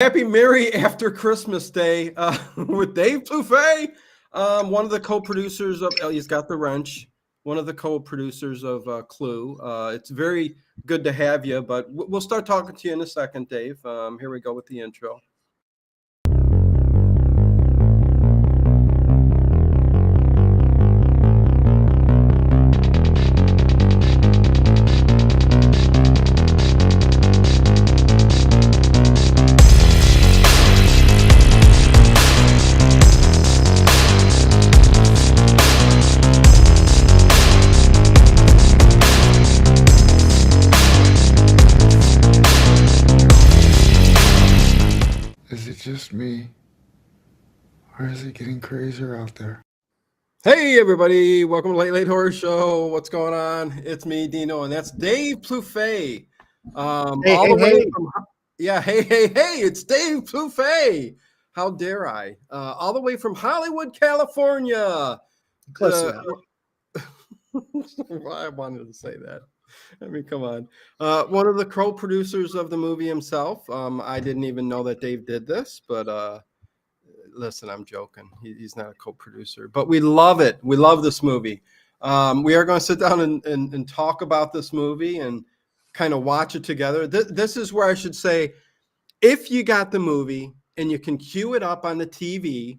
Happy Merry After Christmas Day with Dave Plouffe, one of the co-producers of, he's got the wrench, one of the co-producers of Clue. It's very good to have you, but we'll start talking to you in a second, Dave. Here we go with the intro. Is it just me? Or is it getting crazier out there? Hey, everybody. Welcome to Late Late Horror Show. What's going on? It's me, Dino, and that's Dave Plouffe. Hey, it's Dave Plouffe. How dare I? All the way from Hollywood, California. Close enough. Why I wanted to say that. I mean, come on. One of the co-producers of the movie himself. I didn't even know that Dave did this, but listen, I'm joking. He's not a co-producer, but we love it. We love this movie. We are going to sit down and talk about this movie and kind of watch it together. This is where I should say, if you got the movie and you can cue it up on the TV,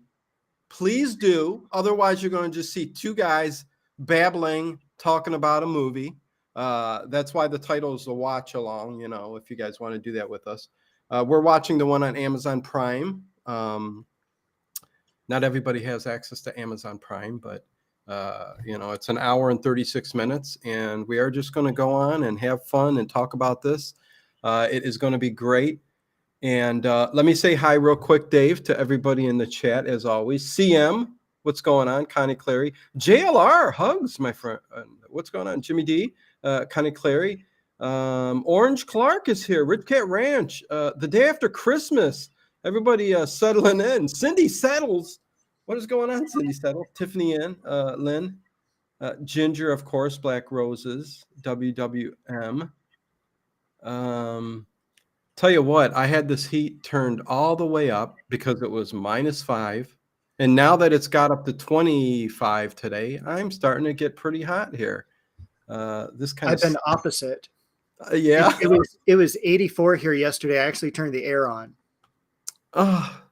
please do. Otherwise, you're going to just see two guys babbling, talking about a movie. That's why the title is the watch along, if you guys want to do that with us. We're watching the one on Amazon Prime. Not everybody has access to Amazon Prime, but it's an hour and 36 minutes, and we are just going to go on and have fun and talk about this. It is going to be great. And let me say hi real quick, Dave, to everybody in the chat, as always. CM, what's going on? Connie Clary. JLR, hugs, my friend. What's going on? Jimmy D, Connie Clary. Orange Clark is here. Red Cat Ranch. The day after Christmas. Everybody settling in. Cindy Settles. What is going on, Cindy Settles? Tiffany N, Lynn. Ginger, of course. Black Roses. WWM. Tell you what, I had this heat turned all the way up because it was -5. And now that it's got up to 25 today, I'm starting to get pretty hot here. I've been opposite. Yeah. It was 84 here yesterday. I actually turned the air on. Oh,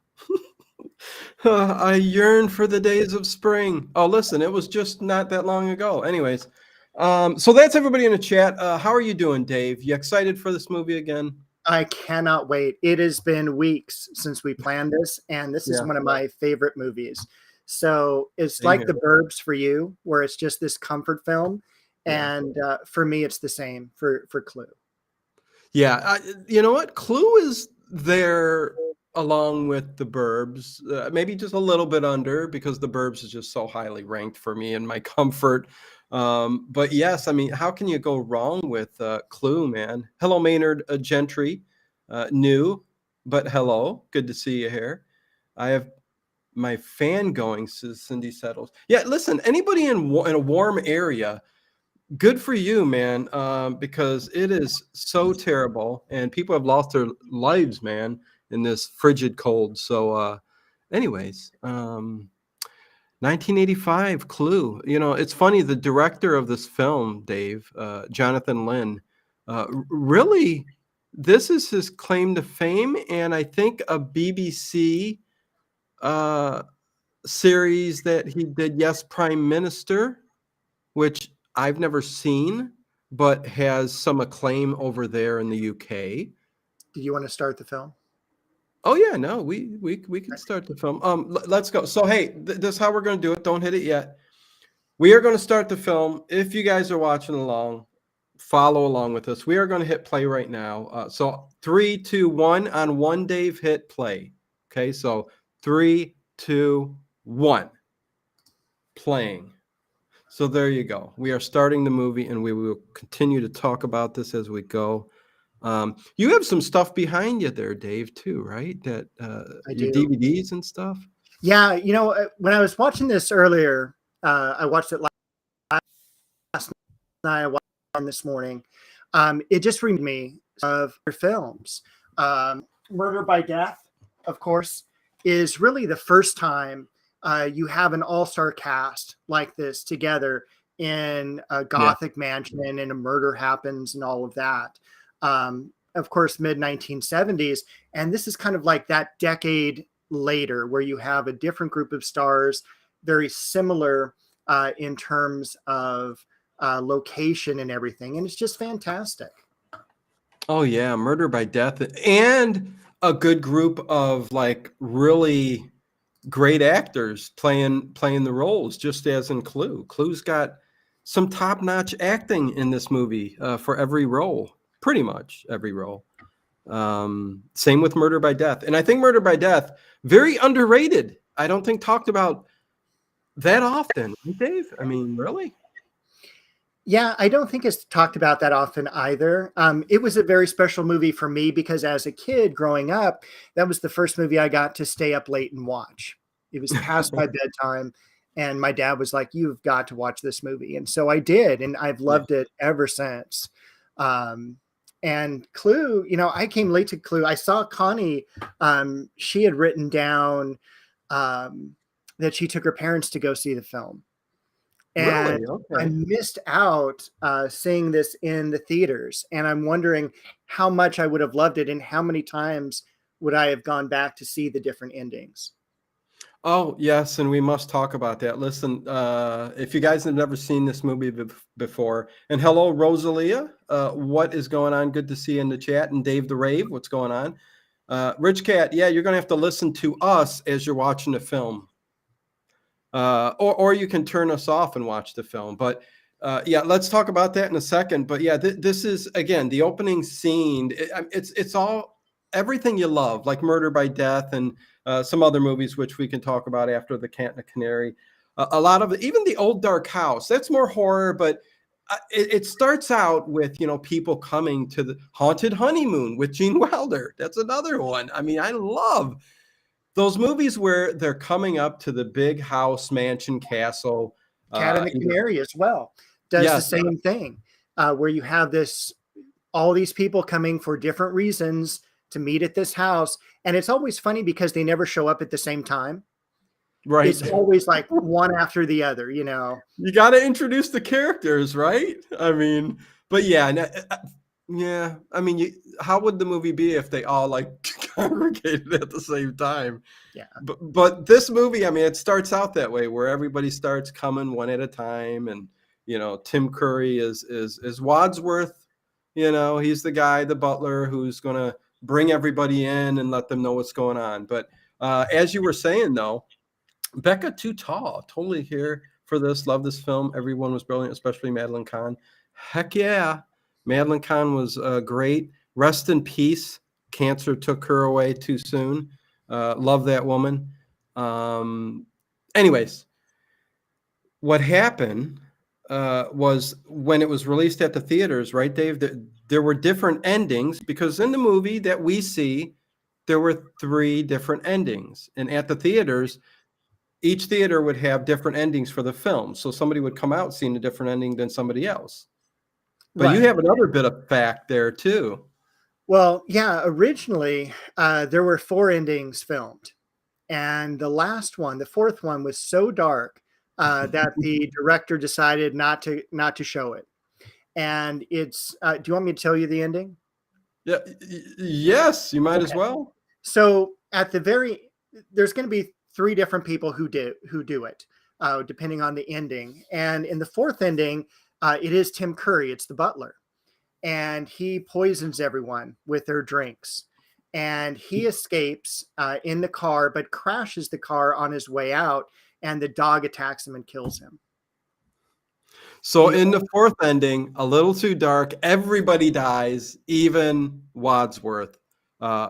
I yearn for the days of spring. Oh, listen, it was just not that long ago. Anyways, so that's everybody in the chat. How are you doing, Dave? You excited for this movie again? I cannot wait. It has been weeks since we planned this, and this is one of my favorite movies. So it's like The Burbs for you, where it's just this comfort film. And for me, it's the same for Clue. Yeah. You know what? Clue is there along with The Burbs, maybe just a little bit under, because The Burbs is just so highly ranked for me and my comfort. But yes, I mean, how can you go wrong with Clue, man? Hello, Maynard Gentry. New, but hello. Good to see you here. I have my fan going, says Cindy Settles. Yeah, listen, anybody in a warm area, good for you, man, because it is so terrible, and people have lost their lives, man, in this frigid cold. So anyways, 1985, Clue. It's funny, the director of this film, Dave, Jonathan Lynn, really, this is his claim to fame, and I think a BBC series that he did, Yes, Prime Minister, which I've never seen, but has some acclaim over there in the UK. Do you want to start the film? Oh yeah, no, we can start the film. Let's go. So hey, this is how we're going to do it. Don't hit it yet. We are going to start the film. If you guys are watching along, follow along with us. We are going to hit play right now. So 3, 2, 1 on one. Dave, hit play. Okay, so 3, 2, 1. Playing. So there you go. We are starting the movie, and we will continue to talk about this as we go. You have some stuff behind you there, Dave, too, right? That your DVDs and stuff. Yeah, when I was watching this earlier, I watched it last night. I watched it this morning. It just reminded me of your films. Murder by Death, of course, is really the first time you have an all-star cast like this together in a Yeah. Gothic mansion and a murder happens and all of that. Of course, mid 1970s. And this is kind of like that decade later where you have a different group of stars, very similar in terms of location and everything. And it's just fantastic. Oh yeah, Murder by Death, and a good group of like really great actors playing the roles, just as in Clue. Clue's got some top-notch acting in this movie for every role, pretty much every role. Same with Murder by Death, and I think Murder by Death very underrated. I don't think talked about that often, right, Dave. I mean, really? Yeah, I don't think it's talked about that often either. It was a very special movie for me because as a kid growing up, that was the first movie I got to stay up late and watch. It was past my bedtime, and my dad was like, "You've got to watch this movie." And so I did, and I've Yeah. loved it ever since. Um, and Clue, I came late to Clue. I saw Connie, she had written down that she took her parents to go see the film. And Really? I Okay. missed out seeing this in the theaters. And I'm wondering how much I would have loved it and how many times would I have gone back to see the different endings. Oh, yes, and we must talk about that. Listen, if you guys have never seen this movie before, and hello, Rosalia, what is going on? Good to see you in the chat. And Dave the Rave, what's going on? Rich Cat, yeah, you're going to have to listen to us as you're watching the film. Or you can turn us off and watch the film. But yeah, let's talk about that in a second. But yeah, this is, again, the opening scene. It's all everything you love, like Murder by Death and some other movies, which we can talk about after The Cat and the Canary. A lot of it, even The Old Dark House, that's more horror, but it starts out with, people coming to the Haunted Honeymoon with Gene Wilder. That's another one. I mean, I love those movies where they're coming up to the big house, mansion, castle. Cat and the Either, Canary as well does the yes, same thing, where you have all these people coming for different reasons to meet at this house. And it's always funny because they never show up at the same time. right. It's always like one after the other, You got to introduce the characters, right? I mean, but yeah, yeah. I mean, how would the movie be if they all like congregated at the same time? Yeah. But this movie, I mean, it starts out that way where everybody starts coming one at a time, and Tim Curry is Wadsworth. He's the guy, the butler, who's gonna bring everybody in and let them know what's going on. But as you were saying, though, Becca Too Tall, totally here for this. Love this film. Everyone was brilliant, especially Madeline Kahn. Heck yeah, Madeline Kahn was great. Rest in peace. Cancer took her away too soon. Love that woman. Anyways, what happened was when it was released at the theaters, right, Dave? There were different endings because in the movie that we see, there were 3 different endings, and at the theaters, each theater would have different endings for the film. So somebody would come out seeing a different ending than somebody else. But you Right. have another bit of fact there too. Well, yeah, originally there were 4 endings filmed. And the last one, the 4th one, was so dark that the director decided not to show it. And it's do you want me to tell you the ending? Yeah, yes, you might as Okay. well. So there's going to be 3 different people who do it, depending on the ending. And in the 4th ending, it is Tim Curry. It's the butler, and he poisons everyone with their drinks. And he escapes in the car, but crashes the car on his way out, and the dog attacks him and kills him. So The in the 4th ending, a little too dark, everybody dies, even Wadsworth. Yeah.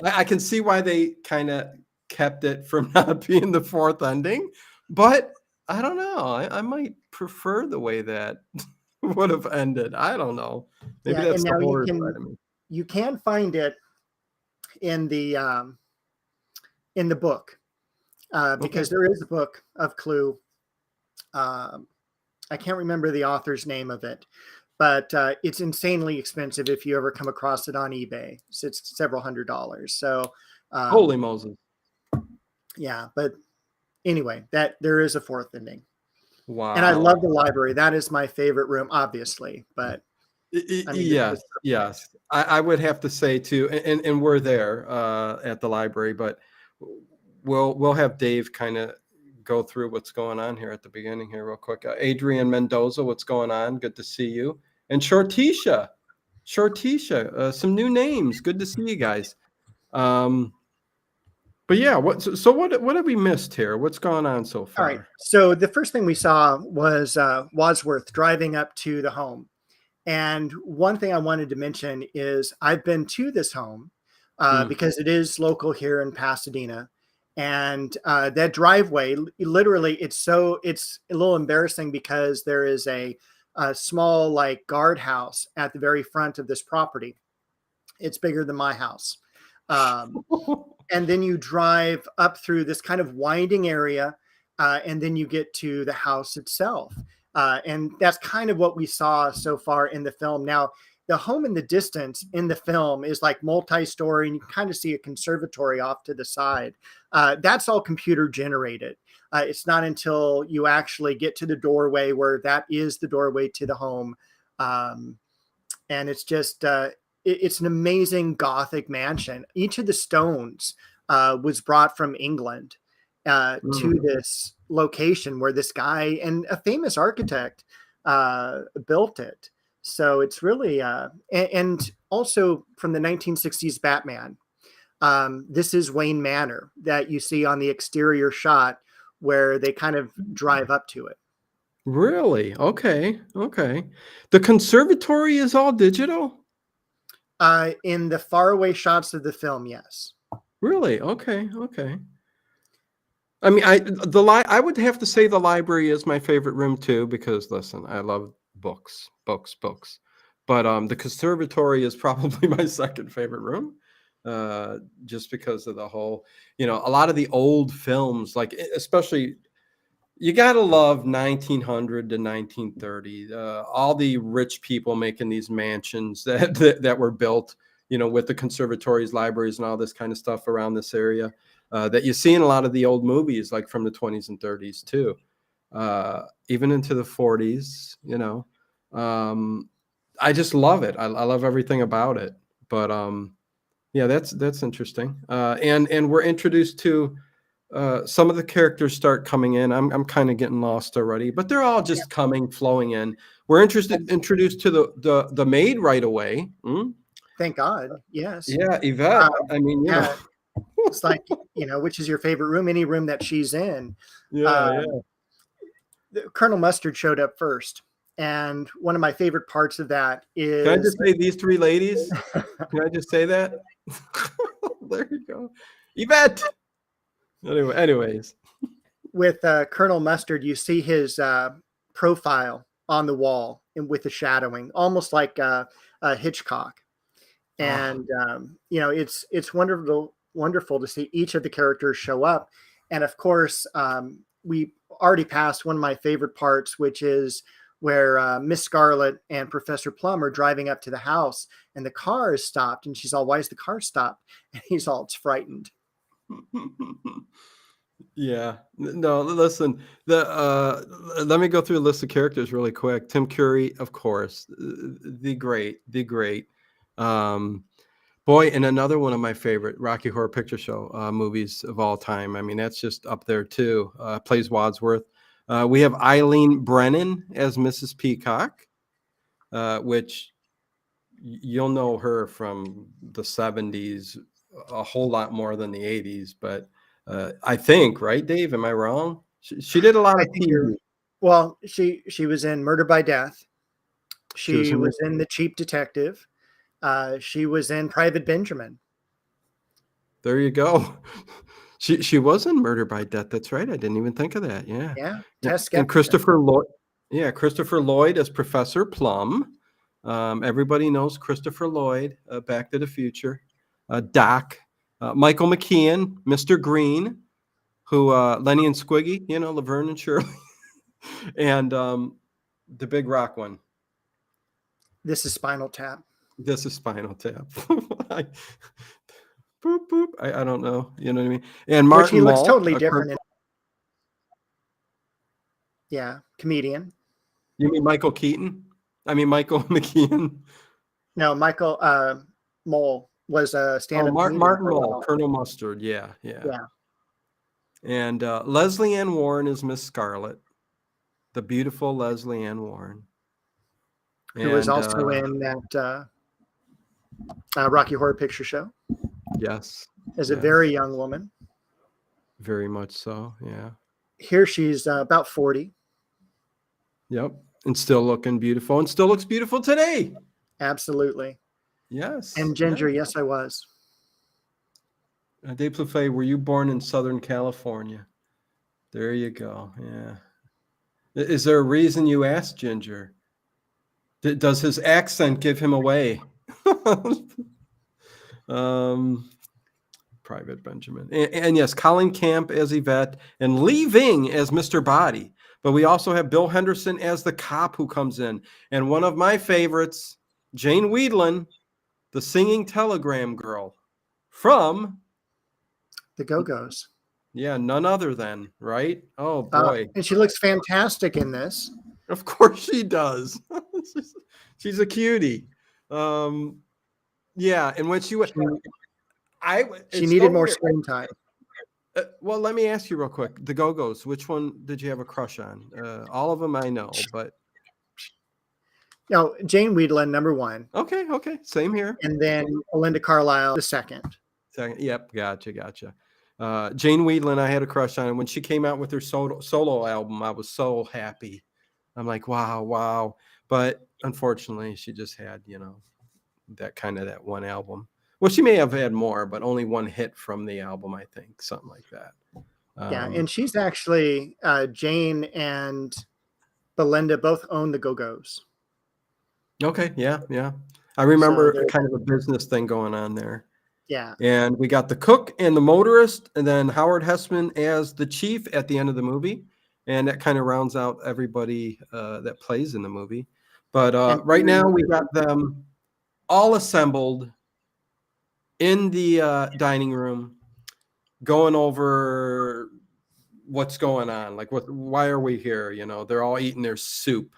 I can see why they kind of kept it from not being the 4th ending, but I don't know. I might prefer the way that would have ended. I don't know. Maybe Yeah, and that's the now horror side of me. you can find it in the book Okay. because there is a book of Clue. I can't remember the author's name of it, but it's insanely expensive if you ever come across it on eBay. So it's several $100s. So Holy Moses. yeah, but anyway, that there is a fourth ending. Wow. And I love the library. That is my favorite room, obviously. But I mean, Yes, yes. I would have to say too, and we're there at the library, but we'll have Dave kind of go through what's going on here at the beginning here real quick. Adrian Mendoza, what's going on? Good to see you. And Shortisha, some new names. Good to see you guys. But yeah, what have we missed here? What's going on so far? all right. So the first thing we saw was Wadsworth driving up to the home. And one thing I wanted to mention is I've been to this home because it is local here in Pasadena. And that driveway, literally, it's a little embarrassing because there is a small like guardhouse at the very front of this property. It's bigger than my house. And then you drive up through this kind of winding area, and then you get to the house itself. And that's kind of what we saw so far in the film. Now, the home in the distance in the film is like multi-story, and you kind of see a conservatory off to the side. That's all computer generated. It's not until you actually get to the doorway where that is the doorway to the home. And it's just, it's an amazing Gothic mansion. Each of the stones was brought from England to this location where this guy and a famous architect built it. So it's really, and also from the 1960s Batman. This is Wayne Manor that you see on the exterior shot where they kind of drive up to it. Really? Okay. The conservatory is all digital? In the faraway shots of the film, yes. Really? Okay. I mean, I would have to say the library is my favorite room too, because listen, I love books. But the conservatory is probably my second favorite room, just because of the whole, a lot of the old films, like especially you gotta love 1900 to 1930. All the rich people making these mansions that were built, with the conservatories, libraries, and all this kind of stuff around this area. That you see in a lot of the old movies, like from the 20s and 30s too, even into the 40s. I just love it. I love everything about it. But yeah, that's interesting. And we're introduced to some of the characters start coming in. I'm kind of getting lost already, but they're all just flowing in. We're introduced to the maid right away. Thank God. Yes. Yeah, Yvette. I mean, it's like, which is your favorite room? Any room that she's in. Yeah. Colonel Mustard showed up first. And one of my favorite parts of that is... Can I just say these three ladies? Can I just say that? There you go. Yvette! Anyways. With Colonel Mustard, you see his profile on the wall and with the shadowing, almost like Hitchcock. And, it's wonderful to see each of the characters show up. And of course, we already passed one of my favorite parts, which is where Miss Scarlet and Professor Plum are driving up to the house and the car is stopped. And she's all, "Why is the car stopped?" And he's all, "It's frightened." Yeah. No, listen, let me go through a list of characters really quick. Tim Curry, of course, the great. Boy, and another one of my favorite Rocky Horror Picture Show movies of all time. I mean, that's just up there too. Plays Wadsworth. We have Eileen Brennan as Mrs. Peacock, which you'll know her from the 70s a whole lot more than the 80s. But I think, right, Dave? Am I wrong? She did a lot of TV. Well, she was in Murder by Death. She was in The Cheap Detective. She was in Private Benjamin. There you go. She was in Murder by Death. That's right. I didn't even think of that. Yeah. And Christopher Lloyd. Yeah, Christopher Lloyd as Professor Plum. Everybody knows Christopher Lloyd, Back to the Future. Doc. Michael McKean, Mr. Green, who Lenny and Squiggy, Laverne and Shirley, and the big rock one. This is Spinal Tap. This is Spinal Tap. I, boop, boop. I don't know. You know what I mean? And Which he Martin looks Mull, totally different. Yeah, comedian. You mean Michael Keaton? I mean Michael McKean. No, Michael Mole was a stand-up comedian. Martin Mull, Colonel Mustard. Yeah. And Leslie Ann Warren is Miss Scarlet, the beautiful Leslie Ann Warren, who was also in that Rocky Horror Picture Show. Yes, as a very young woman. Very much so. Yeah. Here she's about 40. Yep. And still looking beautiful, and still looks beautiful today. Absolutely. Yes. And Ginger, yes, I was. Dave Plouffe, were you born in Southern California? There you go. Yeah. Is there a reason you asked, Ginger? Does his accent give him away? Private Benjamin. And yes, Colin Camp as Yvette, and Lee Ving as Mr. Body. But we also have Bill Henderson as the cop who comes in. And one of my favorites, Jane Weedland, the singing telegram girl from The Go-Go's. Yeah, none other than, right? Oh, boy. And she looks fantastic in this. Of course she does. She's a cutie. Yeah, and when she went... She needed more screen time. Well, let me ask you real quick. The Go-Go's, which one did you have a crush on? All of them I know, but... No, Jane Weedland, number one. Okay. Same here. And then Belinda Carlisle, the second. Yep, gotcha. Jane Weedland, I had a crush on. And when she came out with her solo album, I was so happy. I'm like, wow. But unfortunately, she just had, that one album. Well, she may have had more, but only one hit from the album, I think, something like that. Yeah, and she's actually, Jane and Belinda both own the Go-Go's. Okay, yeah. I remember kind of a business thing going on there. Yeah. And we got the cook and the motorist, and then Howard Hessman as the chief at the end of the movie. And that kind of rounds out everybody that plays in the movie. But right now we got them all assembled in the dining room, going over what's going on. Like, why are we here? They're all eating their soup.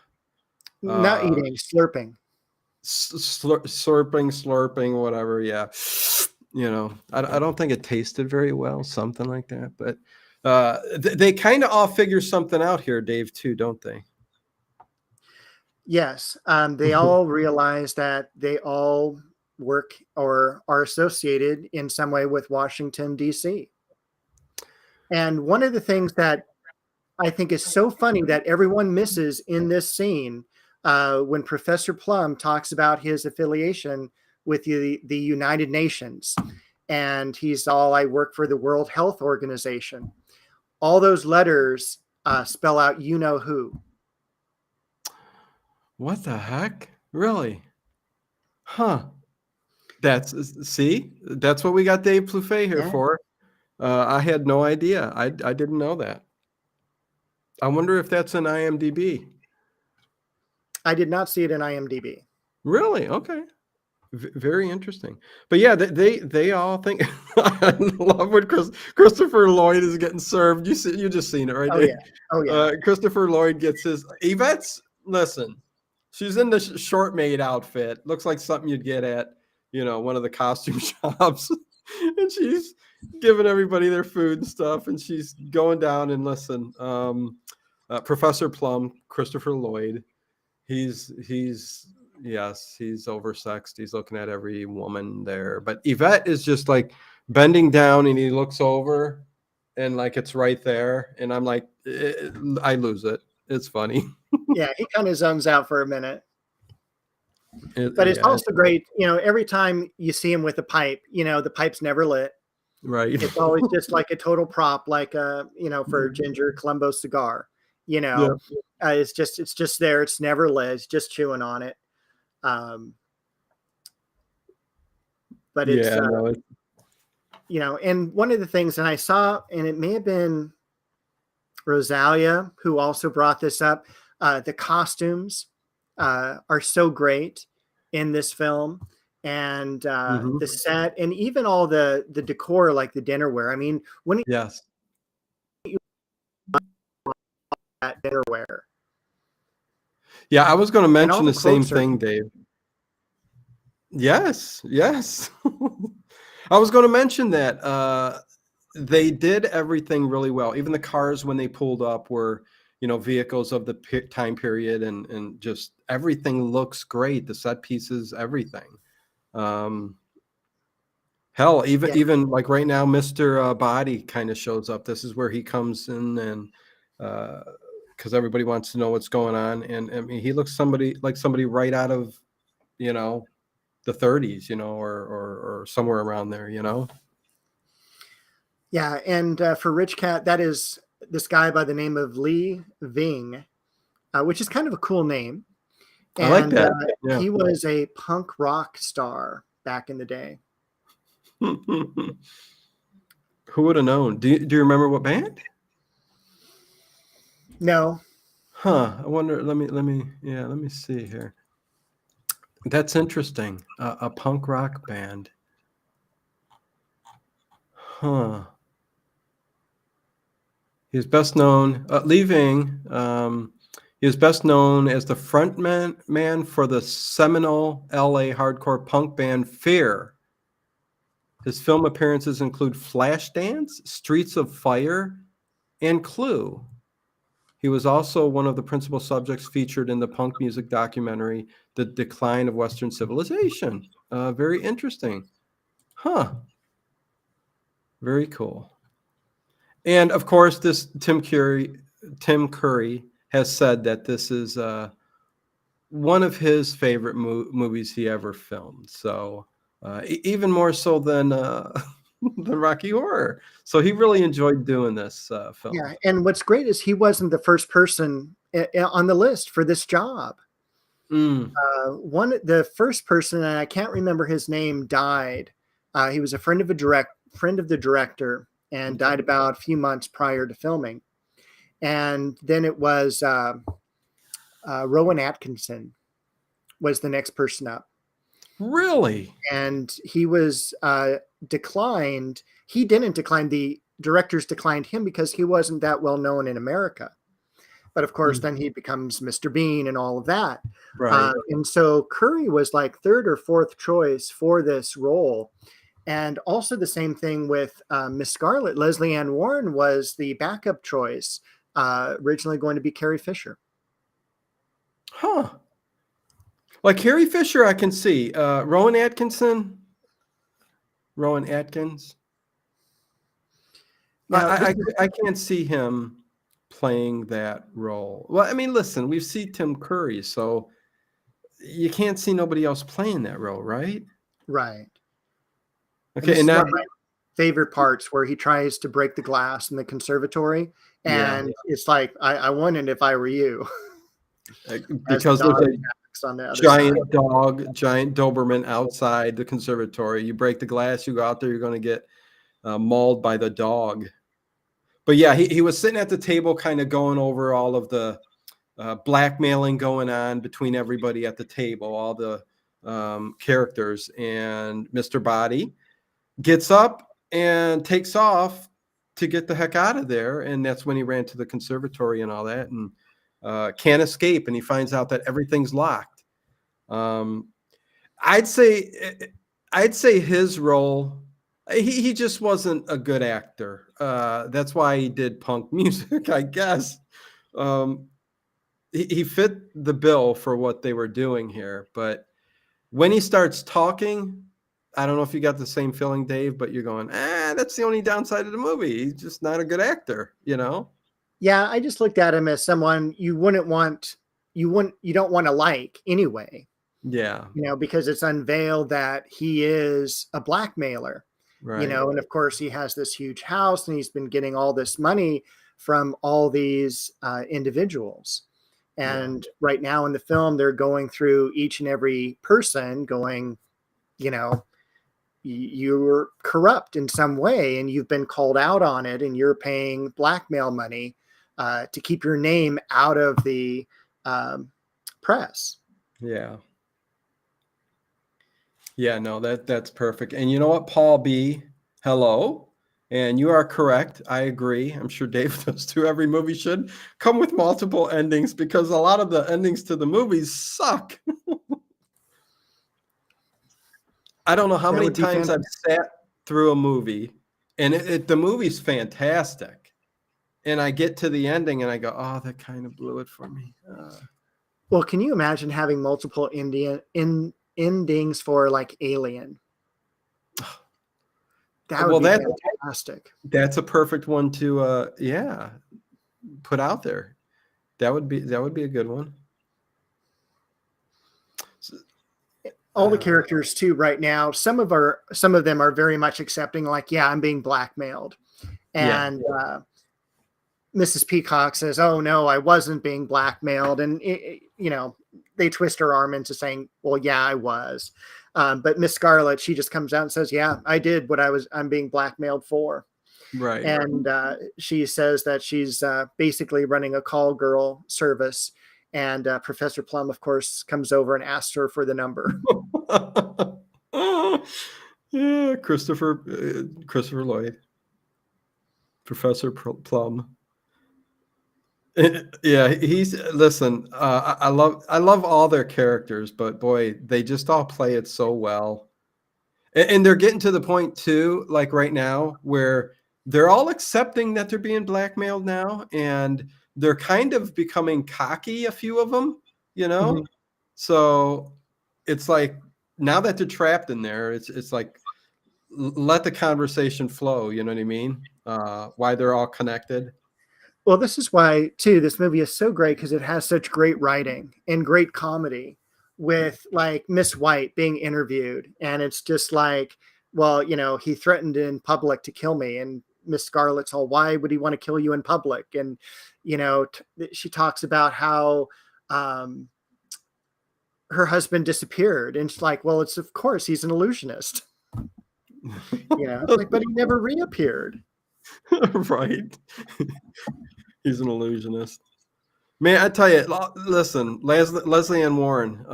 Not eating, slurping. Slurping, whatever. Yeah. I don't think it tasted very well, something like that. But they kind of all figure something out here, Dave, too, don't they? Yes. They all realize that they all work or are associated in some way with Washington, D.C. And one of the things that I think is so funny that everyone misses in this scene, when Professor Plum talks about his affiliation with the United Nations, and he's all, I work for the World Health Organization. All those letters spell out you know who. What the heck? Really? Huh. That's what we got Dave Plouffe here for. I had no idea. I didn't know that. I wonder if that's an IMDb. I did not see it in IMDb. Really? Okay. Very interesting. But yeah, they all think I love when Christopher Lloyd is getting served. You just seen it, right? Oh yeah. Christopher Lloyd gets his Yvette's. Listen, she's in the short maid outfit. Looks like something you'd get at one of the costume shops, and she's giving everybody their food and stuff, and she's going down and listen. Professor Plum, Christopher Lloyd, he's oversexed. He's looking at every woman there. But Yvette is just like bending down, and he looks over and like it's right there. And I'm like, I lose it. It's funny. Yeah, he kind of zones out for a minute. But it's also great, every time you see him with a pipe, the pipe's never lit. Right. It's always just like a total prop, like for Ginger Colombo cigar. It's just there. It's never lit. It's just chewing on it. But it's and one of the things, and I saw, and it may have been Rosalia who also brought this up, the costumes are so great. in this film, and Mhm. the set, and even all the decor, like the dinnerware. I mean, when Yes. that dinnerware Yeah, I was gonna and all mention the the same quotes are thing, Dave. Yes, yes. I was gonna mention that, they did everything really well. Even the cars when they pulled up were, vehicles of the time period, and just everything looks great. The set pieces, everything. Um, hell, even yeah, even like right now, Mr. Body kind of shows up. This is where he comes in, and because everybody wants to know what's going on, and I mean, he looks somebody right out of you know the 30s, or somewhere around there. yeah. And for Rich Cat, that is this guy by the name of Lee Ving, which is kind of a cool name. I like And that. Yeah. he was a punk rock star back in the day. Who would have known? Do you remember what band? No, Huh. I wonder. Let me see here. That's interesting. A punk rock band. Huh. He is best known, leaving. He is best known as the man for the seminal LA hardcore punk band Fear. His film appearances include Flashdance, Streets of Fire, and Clue. He was also one of the principal subjects featured in the punk music documentary, The Decline of Western Civilization. Very interesting. Huh. Very cool. And of course, this Tim Curry has said that this is one of his favorite movies he ever filmed. So even more so than the Rocky Horror. So he really enjoyed doing this film. yeah. And what's great is he wasn't the first person on the list for this job. Mm. The first person, and I can't remember his name, died. He was a friend of the director, and Okay. died about a few months prior to filming. And then it was Rowan Atkinson was the next person up, Really? and he was declined. He didn't decline. The directors declined him because he wasn't that well known in America. But of course, Mm. then he becomes Mr. Bean and all of that. Right. And so Curry was like third or fourth choice for this role. And also the same thing with Miss Scarlet. Leslie Ann Warren was the backup choice, originally going to be Carrie Fisher. Huh. Like Carrie Fisher, I can see. Rowan Atkins. Now, this I can't see him playing that role. Well, I mean, listen, we've seen Tim Curry, so you can't see nobody else playing that role, right? right. And Okay, this and is now, one of my favorite parts where he tries to break the glass in the conservatory. yeah, And it's like, I wondered if I were you, as the because there's dog a attacks on the other side. giant Doberman outside the conservatory. You break the glass, you go out there, you're going to get mauled by the dog. But yeah, he was sitting at the table, kind of going over all of the blackmailing going on between everybody at the table, all the characters, and Mr. Body gets up and takes off to get the heck out of there, and that's when he ran to the conservatory and all that, and can't escape, and he finds out that everything's locked. um, i'd say I'd say his role, he just wasn't a good actor. That's why he did punk music, I guess. um, he fit the bill for what they were doing here, but when he starts talking, I don't know if you got the same feeling, Dave, but you're going, that's the only downside of the movie. He's just not a good actor. Yeah, I just looked at him as someone you don't want to like anyway, Yeah, because it's unveiled that he is a blackmailer, right. and of course he has this huge house and he's been getting all this money from all these individuals. Yeah, And right now in the film, they're going through each and every person going, you know, you're corrupt in some way and you've been called out on it and you're paying blackmail money to keep your name out of the press. yeah. Yeah, no, that's perfect. And you know what, Paul B, hello. And you are correct. I agree. I'm sure Dave does too. Every movie should come with multiple endings because a lot of the endings to the movies suck. I don't know how That many would be times I've sat through a movie and the movie's fantastic. And I get to the ending and I go, oh, that kind of blew it for me. Well, can you imagine having multiple endings for like Alien? That would Well, be fantastic. that's a perfect one to yeah, put out there. That would be a good one. All the characters too right now, some of them are very much accepting, like, yeah, I'm being blackmailed. And Mrs. Peacock says, oh no, I wasn't being blackmailed. And they twist her arm into saying, well, yeah, I was. But Miss Scarlet, she just comes out and says, yeah, I did what I'm being blackmailed for. Right. And she says that she's basically running a call girl service. And Professor Plum, of course, comes over and asks her for the number. Yeah, Christopher Lloyd, Professor Plum. Yeah, listen. I love all their characters, but boy, they just all play it so well. And they're getting to the point too, like right now, where they're all accepting that they're being blackmailed now, and they're kind of becoming cocky, a few of them, Mm-hmm. So it's like now that they're trapped in there, it's like let the conversation flow. You know what I mean? Why they're all connected. Well, this is why, too, this movie is so great because it has such great writing and great comedy with like Miss White being interviewed. And it's just like, well, he threatened in public to kill me. And Miss Scarlet's all, why would he want to kill you in public? And, she talks about how her husband disappeared. And she's like, well, it's of course he's an illusionist. It's like, but he never reappeared. Right. He's an illusionist. Man, I tell you, listen, Leslie Ann Warren,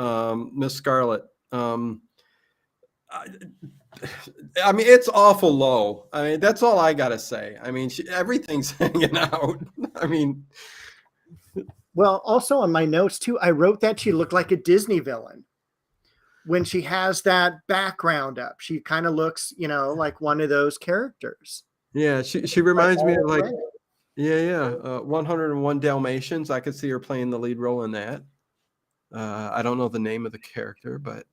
Miss Scarlet. I mean, it's awful low. I mean, that's all I gotta say. I mean, everything's hanging out. I mean, well, also on my notes too, I wrote that she looked like a Disney villain. When she has that background up, she kind of looks, like one of those characters. Yeah, she reminds me of like. Yeah. 101 Dalmatians. I could see her playing the lead role in that. I don't know the name of the character, but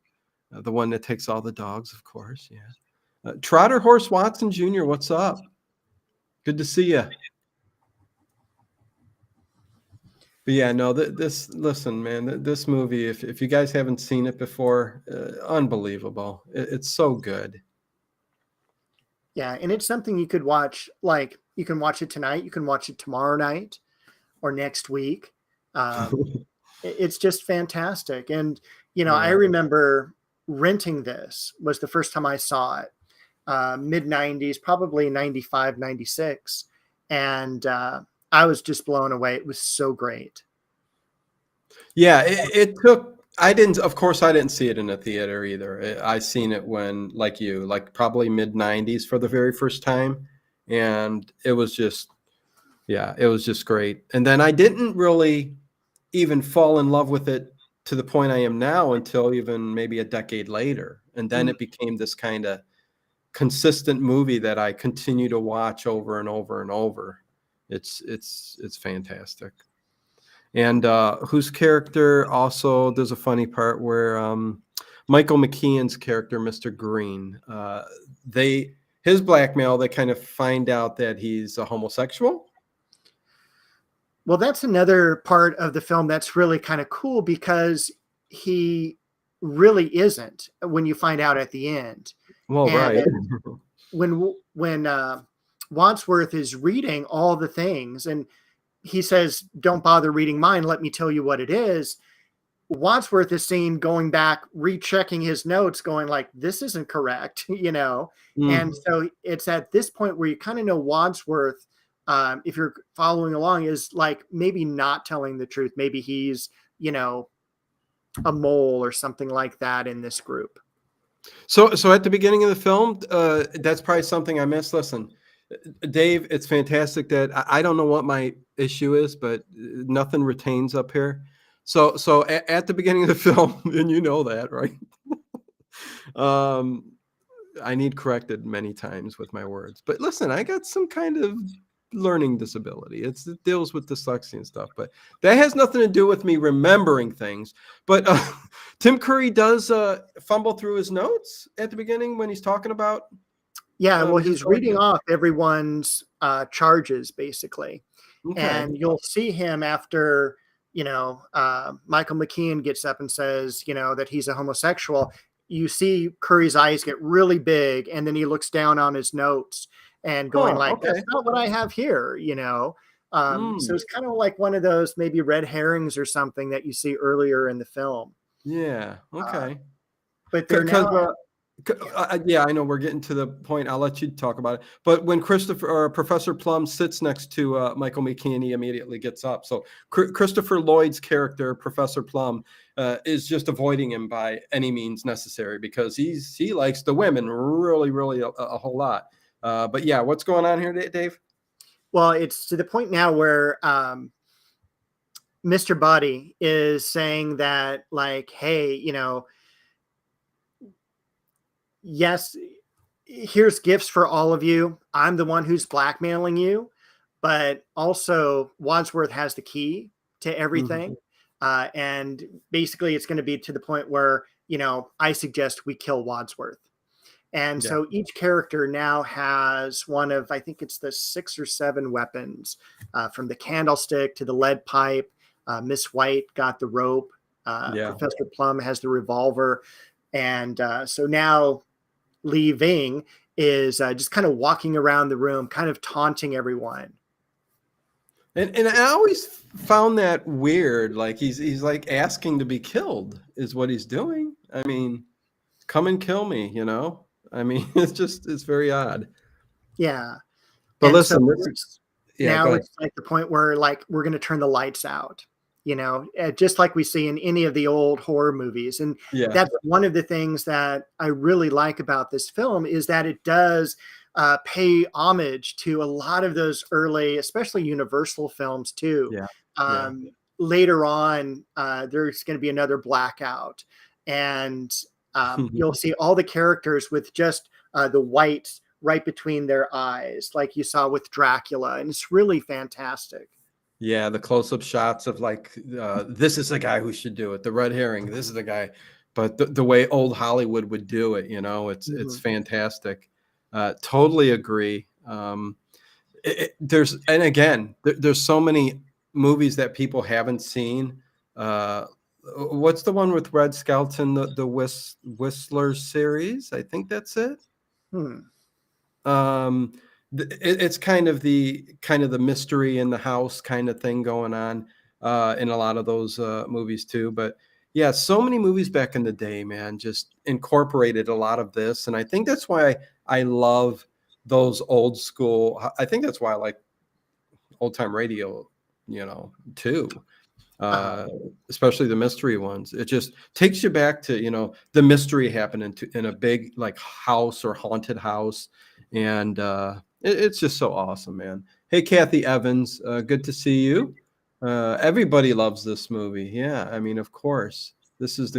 the one that takes all the dogs, of course. Yeah. Trotter Horse Watson Jr., what's up? Good to see you. But yeah, no, listen, man, this movie, if you guys haven't seen it before, unbelievable. It's so good. Yeah, and it's something you could watch, like you can watch it tonight, you can watch it tomorrow night or next week. It's just fantastic. And, I remember renting this was the first time I saw it, mid 90s, probably 95, 96. And I was just blown away. It was so great. Yeah, it took. I didn't see it in a theater either. I seen it when, like you, like probably mid 90s for the very first time. And it was just great. And then I didn't really even fall in love with it to the point I am now until even maybe a decade later. And then it became this kind of consistent movie that I continue to watch over and over and over. It's fantastic. And whose character also, there's a funny part where Michael McKean's character, Mr. Green, his blackmail, they kind of find out that he's a homosexual. Well, that's another part of the film that's really kind of cool because he really isn't when you find out at the end. Well, right. When Wadsworth is reading all the things and he says, don't bother reading mine, let me tell you what it is. Wadsworth is seen going back, rechecking his notes, going like, this isn't correct, And so it's at this point where you kind of know Wadsworth, if you're following along, is like maybe not telling the truth. Maybe he's, a mole or something like that in this group. So at the beginning of the film, that's probably something I missed. Listen, Dave, it's fantastic that I don't know what my issue is, but nothing retains up here. So at the beginning of the film, and you know that, right? um, I need corrected many times with my words. But listen, I got some kind of learning disability. It deals with dyslexia and stuff, but that has nothing to do with me remembering things. But Tim Curry does fumble through his notes at the beginning when he's talking about. Yeah, well, His he's reading character. off everyone's charges basically, Okay. and you'll see him after Michael McKean gets up and says that he's a homosexual. You see Curry's eyes get really big, and then he looks down on his notes and going Huh. like, Okay. "That's not what I have here." So Mm, it's kind of like one of those maybe red herrings or something that you see earlier in the film. yeah. Uh, Okay. but they're Because now, yeah, yeah, I know we're getting to the point. I'll let you talk about it. But when Christopher or Professor Plum sits next to Michael McKean, he immediately gets up. So Christopher Lloyd's character, Professor Plum, is just avoiding him by any means necessary because he likes the women really, really a whole lot. But yeah, what's going on here, Dave? well, it's to the point now where Mr. Body is saying that, like, hey, yes, here's gifts for all of you. I'm the one who's blackmailing you, but also Wadsworth has the key to Mhm. everything. And basically, it's going to be to the point where, I suggest we kill Wadsworth. And Yeah, so each character now has one of, I think it's the 6 or 7 weapons, from the candlestick to the lead pipe. Miss White got the rope. yeah. Professor Plum has the revolver. And so now Lee Ving is just kind of walking around the room, kind of taunting everyone. And I always found that weird. Like he's like asking to be killed is what he's doing. I mean, come and kill me. I mean, it's very odd. Yeah. But And so listen, this is yeah, go now ahead. it's like the point where like we're going to turn the lights out, just like we see in any of the old horror movies. And Yeah. that's one of the things that I really like about this film is that it does pay homage to a lot of those early, especially Universal films too. Yeah. Yeah. Um, Later on, there's going to be another blackout, and you'll see all the characters with just the white right between their eyes, like you saw with Dracula, and it's really fantastic. Yeah, the close-up shots of like this is the guy who should do it. The red herring, this is the guy. But the way old Hollywood would do it, it's Mhm. fantastic. Totally agree. There's and again, there's so many movies that people haven't seen. What's the one with Red Skelton, the Whistler series? I think that's it. Hmm. Um, it's kind of the mystery in the house kind of thing going on in a lot of those movies too. But yeah, so many movies back in the day, man, just incorporated a lot of this, and I think that's why I love those old school. I think that's why I like old time radio, too. Uh, Uh, Especially the mystery ones. It just takes you back to the mystery happening in a big like house or haunted house, and it's just so awesome, man. Hey, Kathy Evans, good to see you. Everybody loves this movie. Yeah, I mean, of course. This is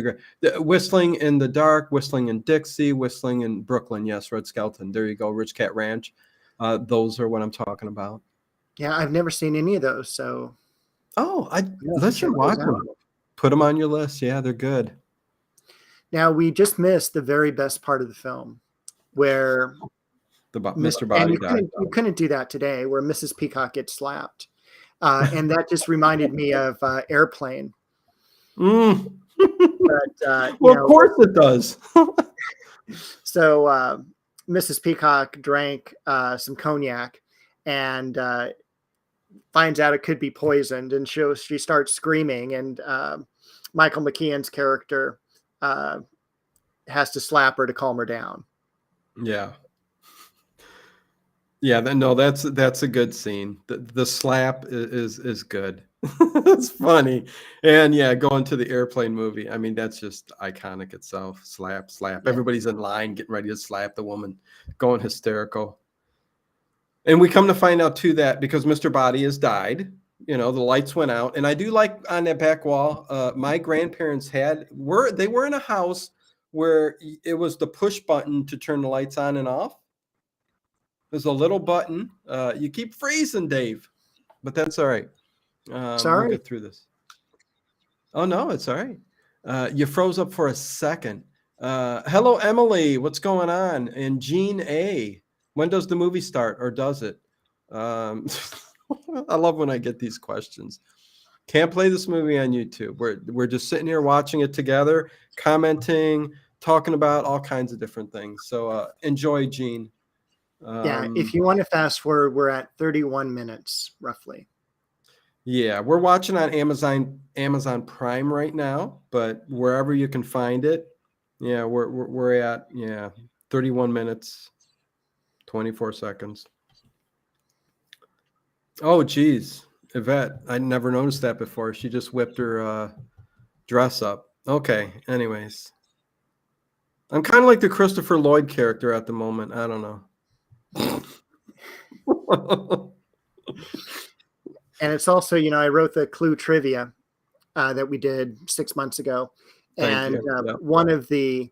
Whistling in the Dark, Whistling in Dixie, Whistling in Brooklyn. Yes, Red Skelton. There you go, Rich Cat Ranch. Those are what I'm talking about. yeah, I've never seen any of those, so Oh, I yeah, I'll check listen, those watch out. them. Put them on your list. Yeah, they're good. Now we just missed the very best part of the film, where Mr. and Body died. you couldn't do that today, where Mrs. Peacock gets slapped, and that just reminded me of Airplane. Mm. But Well, of course it does. so Mrs. Peacock drank some cognac and finds out it could be poisoned, and she starts screaming, and Michael McKean's character uh, has to slap her to calm her down. Yeah. Yeah, no, that's a good scene. The slap is good. That's funny. And yeah, going to the airplane movie. I mean, that's just iconic itself. Slap, slap. Yeah. Everybody's in line getting ready to slap the woman, going hysterical. And we come to find out too that because Mr. Body has died, the lights went out. And I do like on that back wall, my grandparents they were in a house where it was the push button to turn the lights on and off. There's a little button. You keep freezing, Dave, but that's all right. We'll Sorry. get through this. Oh, no, it's all right. You froze up for a second. Hello, Emily. What's going on? And Jean A. When does the movie start, or does it? I love when I get these questions. Can't play this movie on YouTube. We're just sitting here watching it together, commenting, talking about all kinds of different things. So enjoy, Jean. Yeah, if you want to fast forward, we're at 31 minutes roughly. Yeah, we're watching on Amazon Prime right now, but wherever you can find it, yeah, we're at 31 minutes, 24 seconds. Oh, geez, Yvette, I never noticed that before. She just whipped her dress up. Okay, anyways, I'm kind of like the Christopher Lloyd character at the moment. I don't know. And it's also, I wrote the Clue trivia that we did 6 months ago. And one of the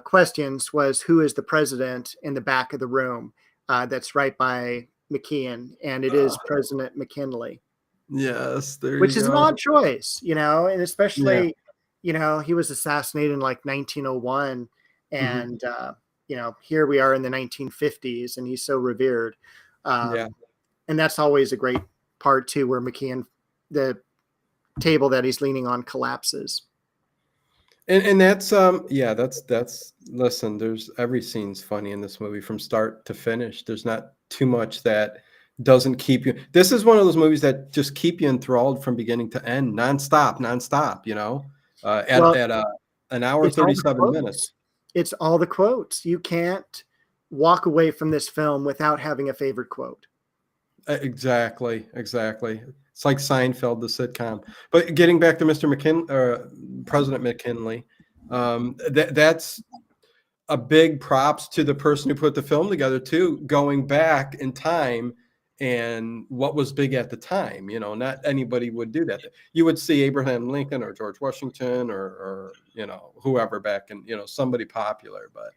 questions was, who is the president in the back of the room? That's right by McKeon. And it is President McKinley. Yes, which is an odd choice, and especially, he was assassinated in like 1901. And, here we are in the 1950s and he's so revered. And that's always a great part too, where McKeon, the table that he's leaning on, collapses. And that's listen, there's every scene's funny in this movie from start to finish. There's not too much that doesn't keep you. This is one of those movies that just keep you enthralled from beginning to end, nonstop, at an hour 37 minutes. It's all the quotes. You can't walk away from this film without having a favorite quote. Exactly. It's like Seinfeld, the sitcom. But getting back to President McKinley, that's a big props to the person who put the film together too, going back in time and what was big at the time. Not anybody would do that. You would see Abraham Lincoln or George Washington or whoever back in, somebody popular. But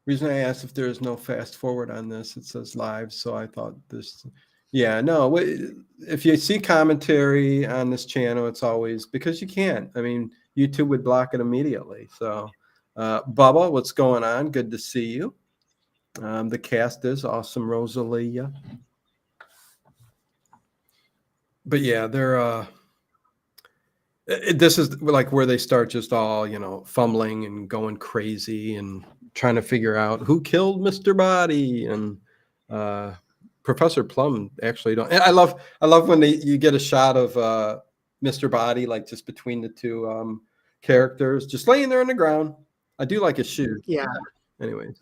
reason I asked if there is no fast forward on this, it says live. So I thought this, if you see commentary on this channel, it's always because you can't. I mean, YouTube would block it immediately. So Bubba, what's going on? Good to see you. The cast is awesome, Rosalia. But yeah, they're this is like where they start just all fumbling and going crazy and trying to figure out who killed Mr. Body. And Professor Plum actually don't. And I love when you get a shot of Mr. Body like just between the two characters just laying there on the ground. I do like his shoes. Yeah. Anyways,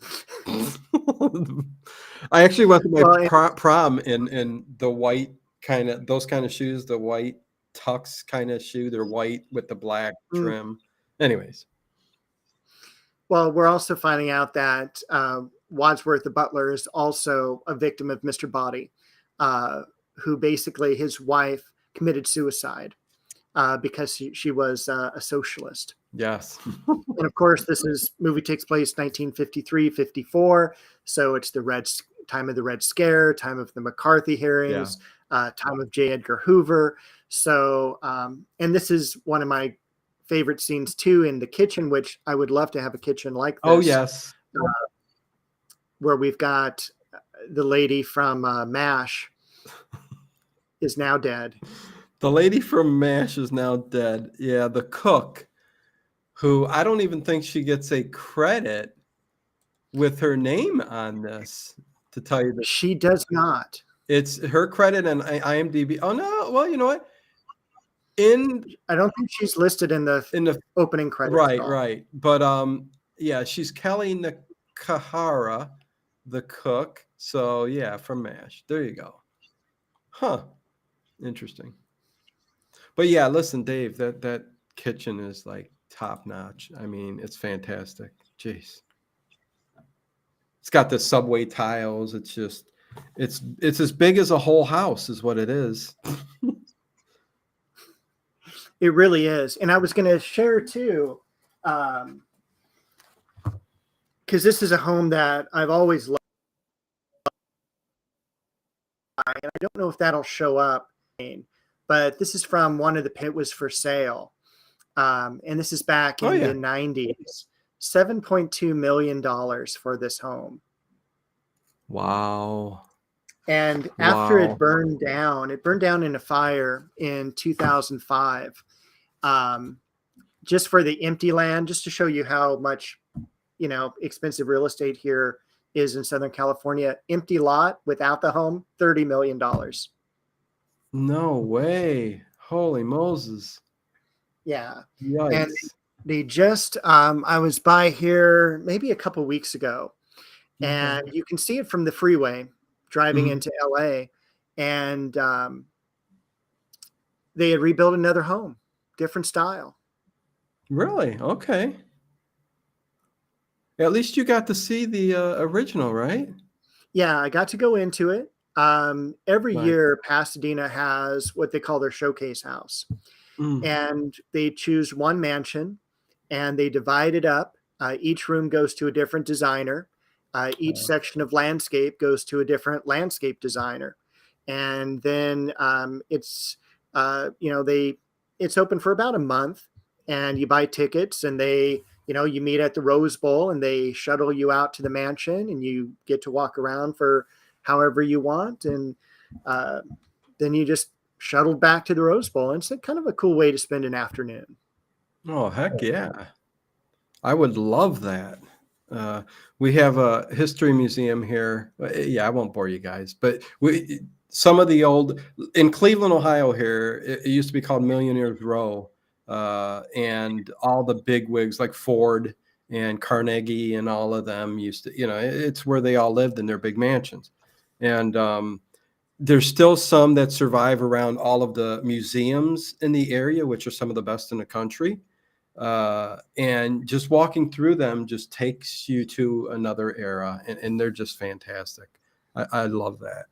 I actually went to my prom in the white those kind of shoes, the white tux kind of shoe. They're white with the black trim. Anyways. Well, we're also finding out that Wadsworth, the butler, is also a victim of Mr. Body, who basically his wife committed suicide because she was a socialist. Yes. And of course, movie takes place 1953, 54. So it's the time of the Red Scare, time of the McCarthy hearings, time of J. Edgar Hoover. So, and this is one of my favorite scenes too, in the kitchen, which I would love to have a kitchen like this. Oh, yes. Where we've got the lady from MASH is now dead. The lady from MASH is now dead. Yeah, the cook, who I don't even think she gets a credit with her name on this, to tell you that. She does not. It's her credit on IMDb. Oh, no. Well, you know what? I don't think she's listed in the opening credits. Right. But she's Kelly Nakahara, the cook. So yeah, from MASH. There you go. Huh. Interesting. But yeah, listen, Dave, that kitchen is like top notch. I mean, it's fantastic. Jeez. It's got the subway tiles. It's just it's as big as a whole house is what it is. It really is. And I was going to share too, because this is a home that I've always loved. And I don't know if that'll show up, but this is from one of the pit was for sale. And this is back in the 90s. $7.2 million for this home. Wow. And after it burned down in a fire in 2005. Just for the empty land, just to show you how much, expensive real estate here is in Southern California. Empty lot without the home, $30 million. No way. Holy Moses. Yeah. Yikes. And they just, I was by here maybe a couple weeks ago, and you can see it from the freeway driving into LA, and they had rebuilt another home, different style. Really? Okay. At least you got to see the original, right? Yeah, I got to go into it. Every year, Pasadena has what they call their showcase house. And they choose one mansion and they divide it up. Each room goes to a different designer. Each section of landscape goes to a different landscape designer. And then it's open for about a month, and you buy tickets, and you meet at the Rose Bowl, and they shuttle you out to the mansion, and you get to walk around for however you want. And then you just shuttled back to the Rose Bowl. And it's kind of a cool way to spend an afternoon. Oh, heck yeah. I would love that. We have a history museum here. Yeah, I won't bore you guys, but some of the old, in Cleveland, Ohio here, it used to be called Millionaires Row. And all the big wigs like Ford and Carnegie and all of them used to, it's where they all lived in their big mansions. And there's still some that survive around all of the museums in the area, which are some of the best in the country. And just walking through them just takes you to another era, and they're just fantastic. I love that.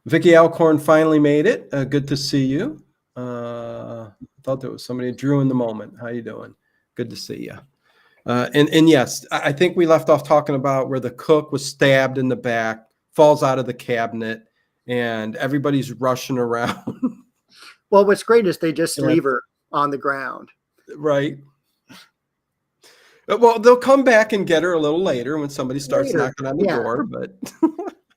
Vicky Alcorn finally made it. Good to see you. I thought there was somebody. Drew in the moment. How you doing? Good to see you. And yes, I think we left off talking about where the cook was stabbed in the back, falls out of the cabinet, and everybody's rushing around. Well, what's great is they just leave her on the ground. Right. Well, they'll come back and get her a little later when somebody starts knocking on the door, but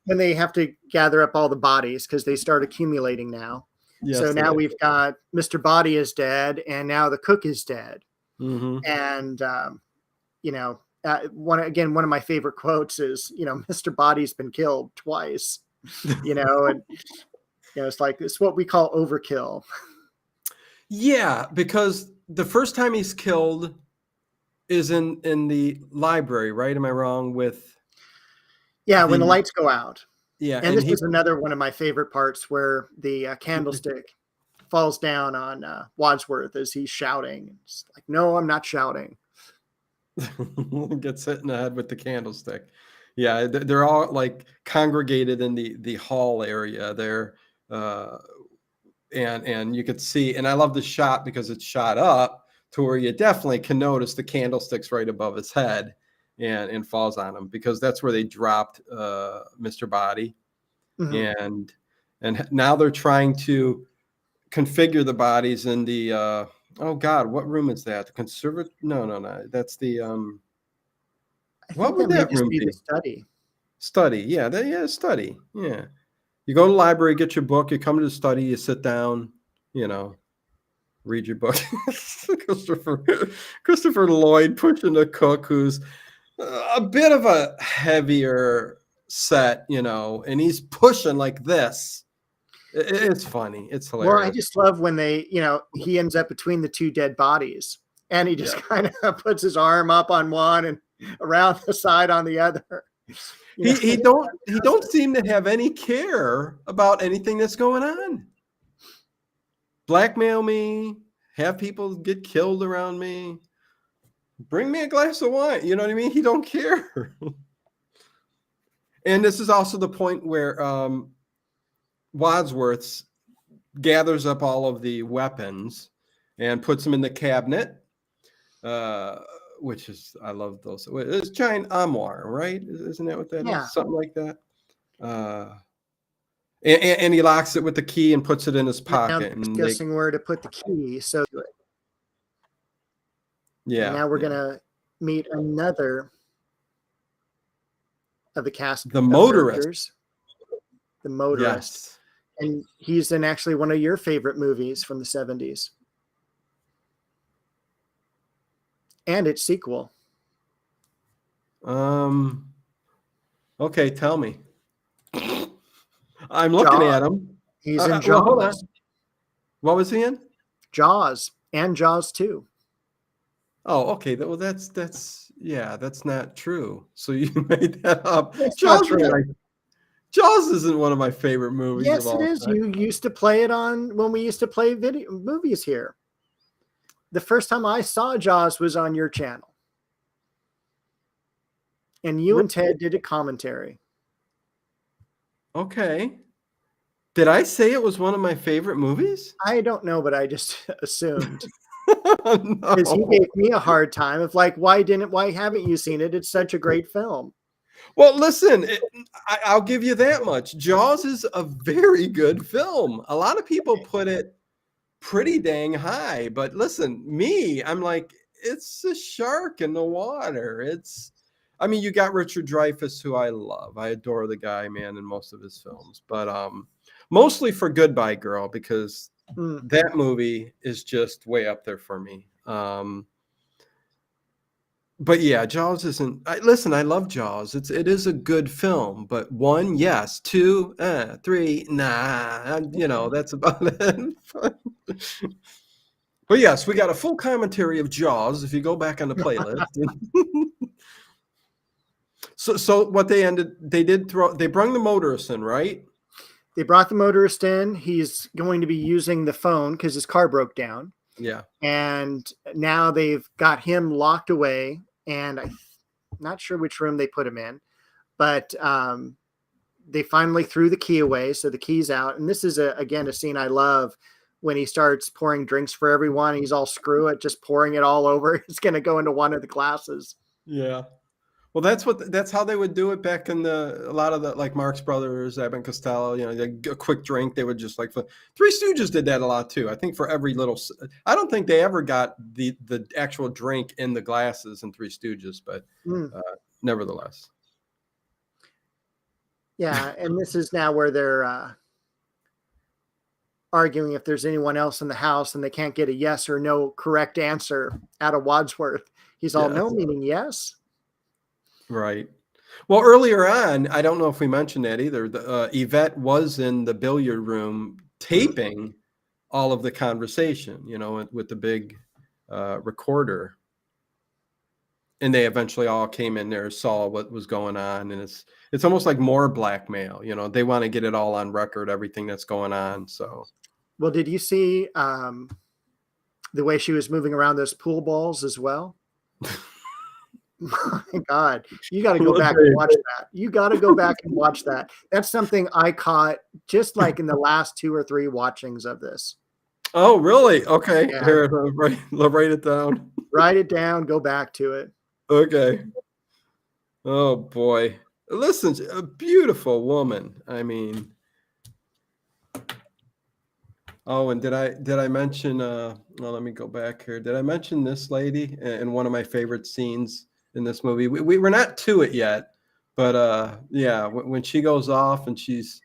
when they have to gather up all the bodies because they start accumulating now. Yes, so now we've got Mr. Body is dead, and now the cook is dead. And one of my favorite quotes is, Mr. Body's been killed twice. And it's like, it's what we call overkill. Yeah, because the first time he's killed is in the library, right? Am I wrong with? Yeah, when the lights go out. Yeah, and this is another one of my favorite parts where the candlestick falls down on Wadsworth as he's shouting. It's like, no, I'm not shouting. Gets hit in the head with the candlestick. Yeah, they're all like congregated in the hall area there. And you could see, and I love the shot because it's shot up to where you definitely can notice the candlestick's right above his head and falls on him, because that's where they dropped Mr. Body. And now they're trying to configure the bodies in the oh God, what room is that? The conservative? No. That's the what would that room be? The study. Study, yeah, study, yeah. You go to the library, get your book, you come to the study, you sit down, read your book. Christopher Lloyd pushing the cook, who's a bit of a heavier set, and he's pushing like this. It's funny. It's hilarious. Well, I just love when he ends up between the two dead bodies, and he just kind of puts his arm up on one and around the side on the other. You know? He don't seem to have any care about anything that's going on. Blackmail me, have people get killed around me, bring me a glass of wine. You know what I mean? He don't care. And this is also the point where Wadsworth gathers up all of the weapons and puts them in the cabinet, which is, I love those. It's giant armoire, right? Isn't that what that is? Something like that. And he locks it with the key and puts it in his pocket. And guessing where to put the key. So yeah. And now we're gonna meet another of the cast. The motorist. The motorist. Yes. And he's in actually one of your favorite movies from the 70s. And its sequel. Okay, tell me. I'm looking at him. He's in Jaws. Hold on. What was he in? Jaws and Jaws 2. Oh, okay. Well, that's not true. So you made that up. It's Jaws, not true. Jaws isn't one of my favorite movies. Yes, it is. You used to play it on when we used to play movies here. The first time I saw Jaws was on your channel. And you and Ted did a commentary. Okay. Did I say it was one of my favorite movies? I don't know, but I just assumed. No. Because he gave me a hard time of like, why haven't you seen it? It's such a great film. Well, listen, I'll give you that much. Jaws is a very good film. A lot of people put it pretty dang high, but listen, I'm like, it's a shark in the water. I mean, you got Richard Dreyfuss, who I love. I adore the guy, man, in most of his films, but mostly for Goodbye Girl, because that movie is just way up there for me. But yeah, Jaws isn't. Listen, I love Jaws. It is a good film, but 1, yes. 2, 3, nah. That's about it. But yes, we got a full commentary of Jaws if you go back on the playlist. So what they brung the motorist in, right? They brought the motorist in. He's going to be using the phone because his car broke down. Yeah. And now they've got him locked away. And I'm not sure which room they put him in, but they finally threw the key away. So the key's out. And this is, again, a scene I love when he starts pouring drinks for everyone. He's all screw it, just pouring it all over. It's going to go into one of the glasses. Yeah. Well, that's how they would do it back in a lot of the, like Marx Brothers, Abbott and Costello, a quick drink. They would just Three Stooges did that a lot too. I think for every little, I don't think they ever got the actual drink in the glasses in Three Stooges, but nevertheless. Yeah. And this is now where they're arguing if there's anyone else in the house and they can't get a yes or no correct answer out of Wadsworth. He's all no, meaning yes. Right. Well, earlier on, I don't know if we mentioned that either. Yvette was in the billiard room taping all of the conversation, with the big recorder. And they eventually all came in there, saw what was going on. And it's almost like more blackmail. They want to get it all on record, everything that's going on. So, well, did you see the way she was moving around those pool balls as well? My God, you got to go back and watch that. You got to go back and watch that. That's something I caught just like in the last 2 or 3 watchings of this. Oh, really? Okay. Yeah. Here, write it down. Write it down. Go back to it. Okay. Oh boy. Listen, a beautiful woman. I mean, oh, and did I mention, let me go back here. Did I mention this lady in one of my favorite scenes in this movie? We're not to it yet, but yeah, when she goes off and she's,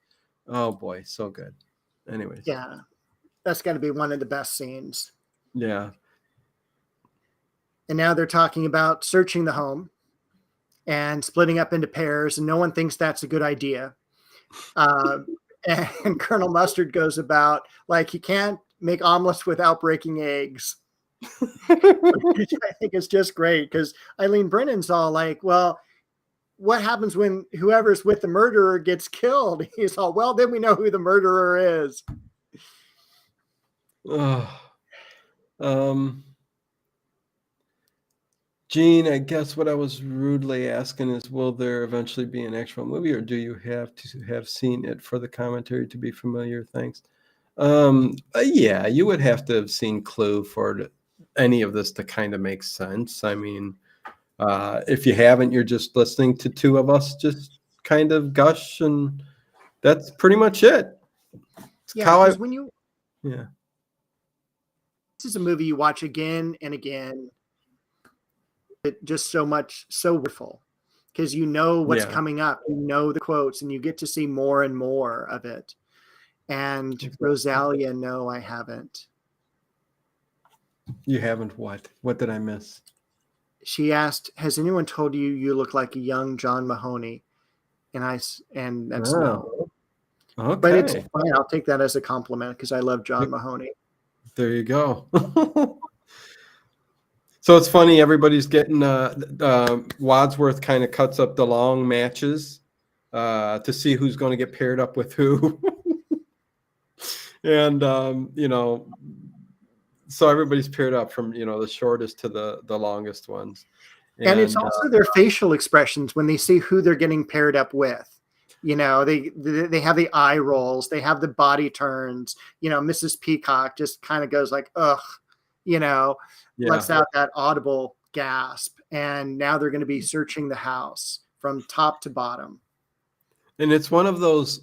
oh boy, so good. Anyways. Yeah, that's got to be one of the best scenes. Yeah. And now they're talking about searching the home and splitting up into pairs, and no one thinks that's a good idea. And Colonel Mustard goes about like you can't make omelets without breaking eggs. Which I think is just great because Eileen Brennan's all like, well, what happens when whoever's with the murderer gets killed? He's all, well, then we know who the murderer is. Um, Gene, I guess what I was rudely asking is, will there eventually be an actual movie, or do you have to have seen it for the commentary to be familiar? Thanks. Yeah, you would have to have seen Clue for any of this to kind of make sense. I mean, if you haven't, you're just listening to two of us just kind of gush, and that's pretty much it. Yeah, because when you yeah. this is a movie you watch again and again. It just so wonderful because you know what's coming up, you know the quotes, and you get to see more and more of it. And exactly. Rosalia, no, I haven't. You haven't what? What did I miss? She asked, "Has anyone told you you look like a young John Mahoney?" And that's no. Okay. But it's fine. I'll take that as a compliment because I love John Mahoney. There you go. So it's funny, everybody's getting Wadsworth kind of cuts up the long matches to see who's going to get paired up with who. And so everybody's paired up from the shortest to the longest ones. And it's also their facial expressions when they see who they're getting paired up with. They have the eye rolls, they have the body turns. Mrs. Peacock just kind of goes like, ugh, lets out that audible gasp. And now they're going to be searching the house from top to bottom. And it's one of those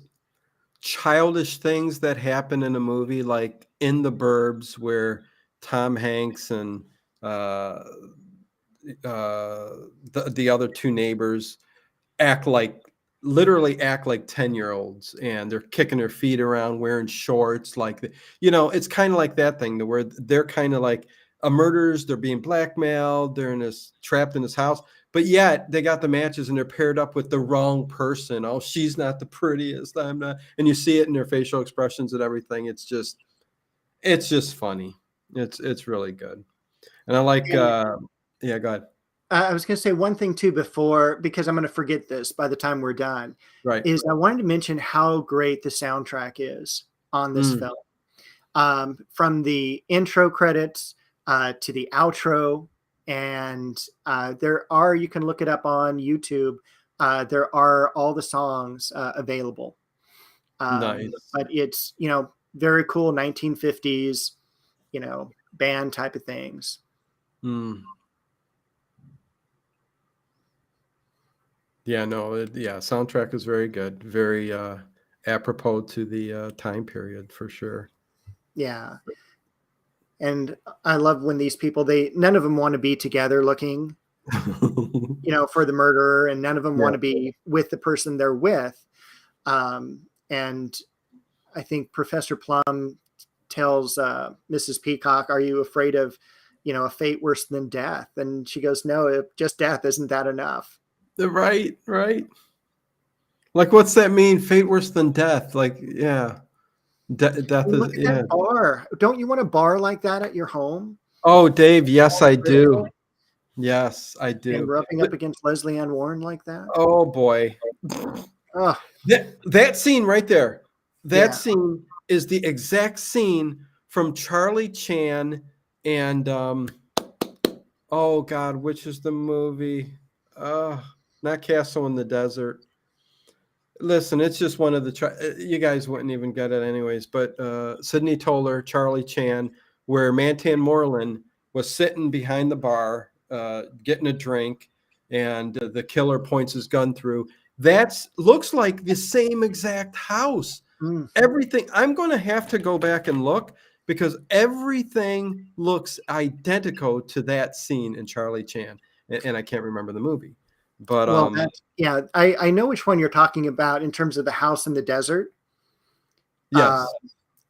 childish things that happen in a movie, like in The Burbs, where Tom Hanks and the other two neighbors literally act like 10-year-olds, and they're kicking their feet around, wearing shorts. It's kind of like that thing where they're kind of like murderers. They're being blackmailed. They're trapped in this house, but yet they got the matches and they're paired up with the wrong person. Oh, she's not the prettiest. I'm not. And you see it in their facial expressions and everything. It's just funny. It's really good. And I like, yeah, go ahead. I was going to say one thing too before, because I'm going to forget this by the time we're done. Right. Is I wanted to mention how great the soundtrack is on this film. From the intro credits to the outro, and you can look it up on YouTube. There are all the songs available. Nice. But it's very cool 1950s band type of things. Yeah, soundtrack is very good, very apropos to the time period for sure. Yeah. And I love when these people, none of them want to be together looking, for the murderer, and none of them want to be with the person they're with. And I think Professor Plum tells Mrs. Peacock, "Are you afraid of, a fate worse than death?" And she goes, "No, just death. Isn't that enough?" Right. Like, what's that mean? Fate worse than death? Like, yeah. Death is, yeah. Bar. Don't you want a bar like that at your home? Oh, Dave, yes, I do. Yes, I do. And rubbing up against Leslie Ann Warren like that? Oh, boy. Oh. That scene right there, scene is the exact scene from Charlie Chan and, oh, God, which is the movie? Not Castle in the Desert. Listen, it's just one of you guys wouldn't even get it anyways, but Sidney Toler, Charlie Chan, where Mantan Moreland was sitting behind the bar getting a drink, and the killer points his gun through. Looks like the same exact house. Everything. I'm going to have to go back and look, because everything looks identical to that scene in Charlie Chan, and I can't remember the movie. But I know which one you're talking about in terms of the house in the desert. Yes,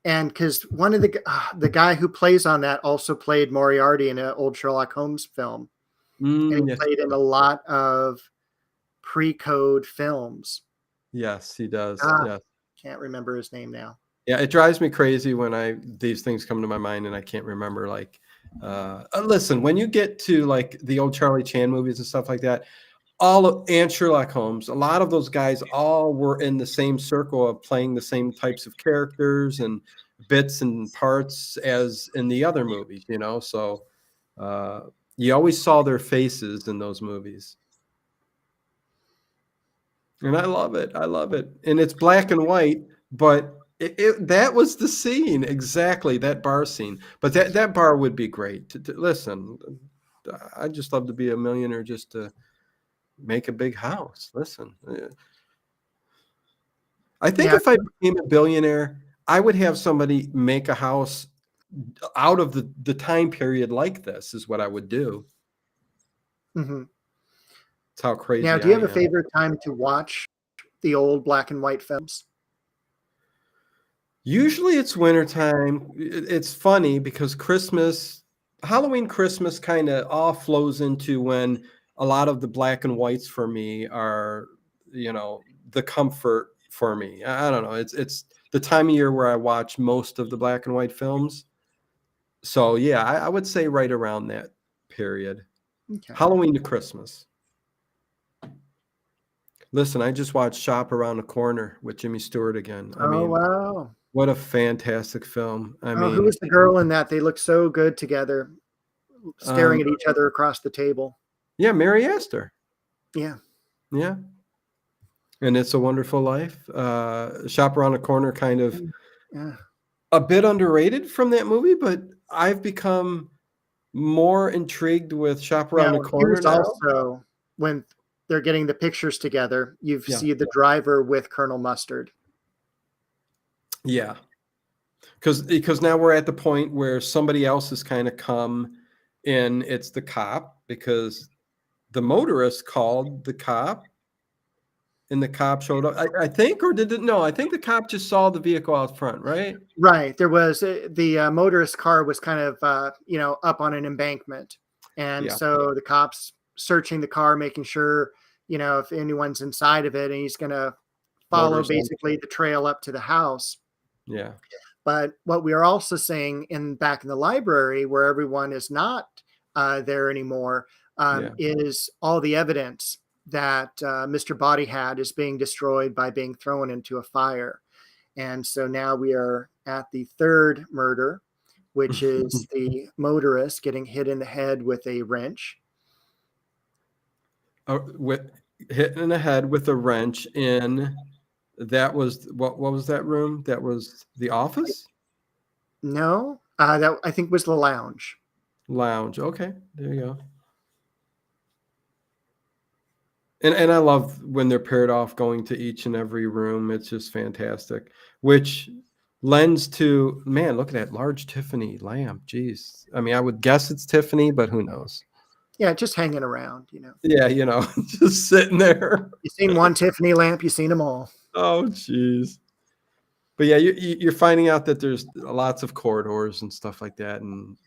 and because one of the guy who plays on that also played Moriarty in an old Sherlock Holmes film, and he played in a lot of pre-code films. Yes, he does. Yes. Can't remember his name now. Yeah, it drives me crazy when these things come to my mind and I can't remember. Like, listen, when you get to like the old Charlie Chan movies and stuff like that, all of and Sherlock Holmes, a lot of those guys all were in the same circle of playing the same types of characters and bits and parts as in the other movies, you know. So you always saw their faces in those movies. And I love it. I love it. And it's black and white, but that was the scene, exactly, that bar scene. But that bar would be great. Listen, I'd just love to be a millionaire just to make a big house. Listen, I think if I became a billionaire, I would have somebody make a house out of the time period like this is what I would do. Mm-hmm. That's how crazy Now, do you I have a am. favorite time to watch the old black and white films? Usually it's wintertime. It's funny because Halloween, Christmas kind of all flows into when a lot of the black and whites for me are, the comfort for me. I don't know. It's the time of year where I watch most of the black and white films. So yeah, I would say right around that period. Okay. Halloween to Christmas. Listen, I just watched Shop Around the Corner with Jimmy Stewart again. I mean, Wow. what a fantastic film. I mean, who was the girl in that? They look so good together, staring at each other across the table. Yeah, Mary Astor. Yeah. Yeah. And It's a Wonderful Life. Shop Around the Corner, kind of a bit underrated from that movie, but I've become more intrigued with Shop Around the Corner here's now. Also, when they're getting the pictures together, you see the driver with Colonel Mustard. Yeah. Because now we're at the point where somebody else has kind of come in. It's the cop, because the motorist called the cop and the cop showed up. I think, or did it? No, I think the cop just saw the vehicle out front, right? Right. There was the motorist car was kind of, up on an embankment. And so the cops searching the car, making sure, if anyone's inside of it, and he's going to follow basically the trail up to the house. Yeah. But what we are also seeing back in the library, where everyone is not there anymore, is all the evidence that Mr. Body had is being destroyed by being thrown into a fire. And so now we are at the third murder, which is the motorist getting hit in the head with a wrench. Hit in the head with a wrench in, that was, what was that room? That was the office? No, that I think was the lounge. Lounge. Okay, there you go. And I love when they're paired off going to each and every room. It's just fantastic, which lends to, man, look at that large Tiffany lamp. Jeez. I mean, I would guess it's Tiffany, but who knows? Yeah, just hanging around, Yeah, just sitting there. You've seen one Tiffany lamp, you've seen them all. Oh, jeez. But yeah, you're finding out that there's lots of corridors and stuff like that, and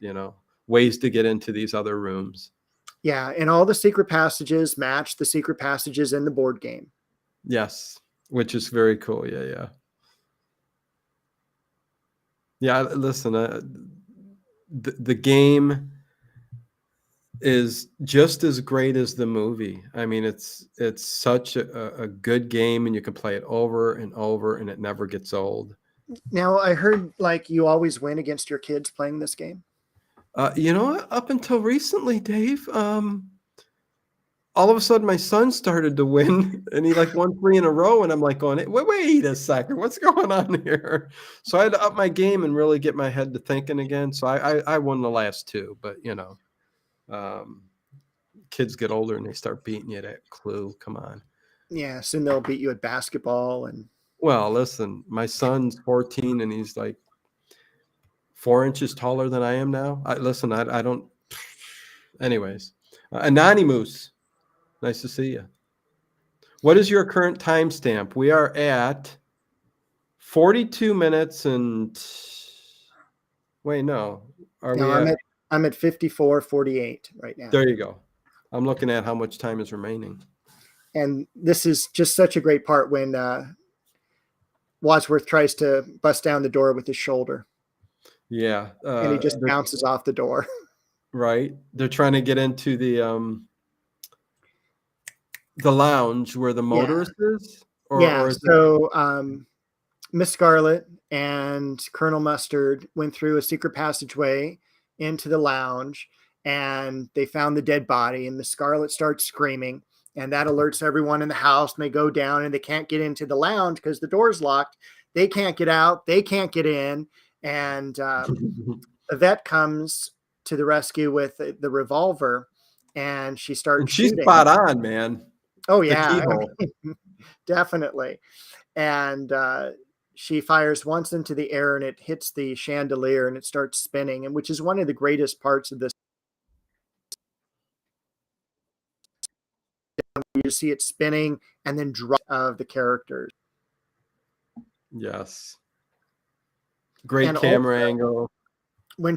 ways to get into these other rooms. Yeah, and all the secret passages match the secret passages in the board game. Yes, which is very cool. Yeah. Listen, the game is just as great as the movie. I mean, it's such a good game, and you can play it over and over, and it never gets old. Now, I heard you always win against your kids playing this game. Up until recently, Dave, all of a sudden my son started to win, and he won 3 in a row, and I'm going, wait a second, what's going on here? So I had to up my game and really get my head to thinking again. So I won the last 2, but kids get older and they start beating you at Clue. Come on. Yeah, soon they'll beat you at basketball. And well, listen, my son's 14 and he's 4 inches taller than I am now. I don't. Anyways, Anonymous, nice to see you. What is your current timestamp? We are at 42 minutes and. Wait, no. I'm at 54:48 right now. There you go. I'm looking at how much time is remaining. And this is just such a great part when Wadsworth tries to bust down the door with his shoulder. Yeah. And he just bounces off the door. Right. They're trying to get into the the lounge where the Yeah. motorist is, Yeah. or is it? So Miss Scarlet and Colonel Mustard went through a secret passageway into the lounge, and they found the dead body, and Miss Scarlet starts screaming, and that alerts everyone in the house, and they go down, and they can't get into the lounge because the door's locked. They can't get out. They can't get in. And Yvette comes to the rescue with the revolver, and she And starts she's shooting. spot on, man. Oh, The yeah. keyhole. Definitely. And she fires once into the air, and it hits the chandelier, and it starts spinning, and which is one of the greatest parts of this. You see it spinning and then drop of the characters. Yes. Great And camera also, angle. when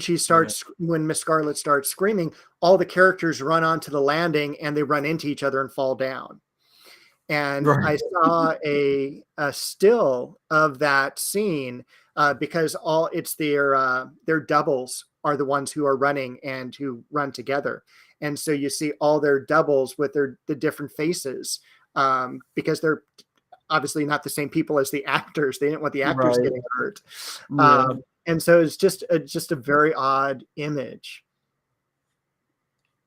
Miss Scarlet starts screaming, all the characters run onto the landing, and they run into each other and fall down. And Right. I saw a still of that scene because it's their doubles are the ones who are running and who run together. And so you see all their doubles with the different faces because they're obviously not the same people as the actors. They didn't want the actors Right. getting hurt. Yeah. And so it's just a very odd image.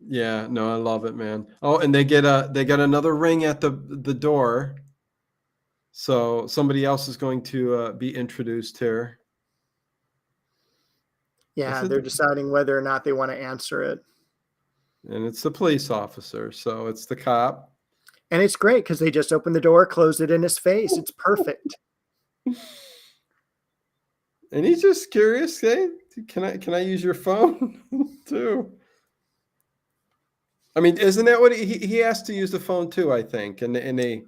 Yeah, no, I love it, man. Oh, and they get another ring at the door. So somebody else is going to be introduced here. Yeah, Is it they're the- deciding whether or not they want to answer it. And it's the police officer, so it's the cop. And it's great because they just open the door, close it in his face. It's perfect. And he's just curious, hey, can I use your phone too? I mean, isn't that what he has to use the phone too, I think. And they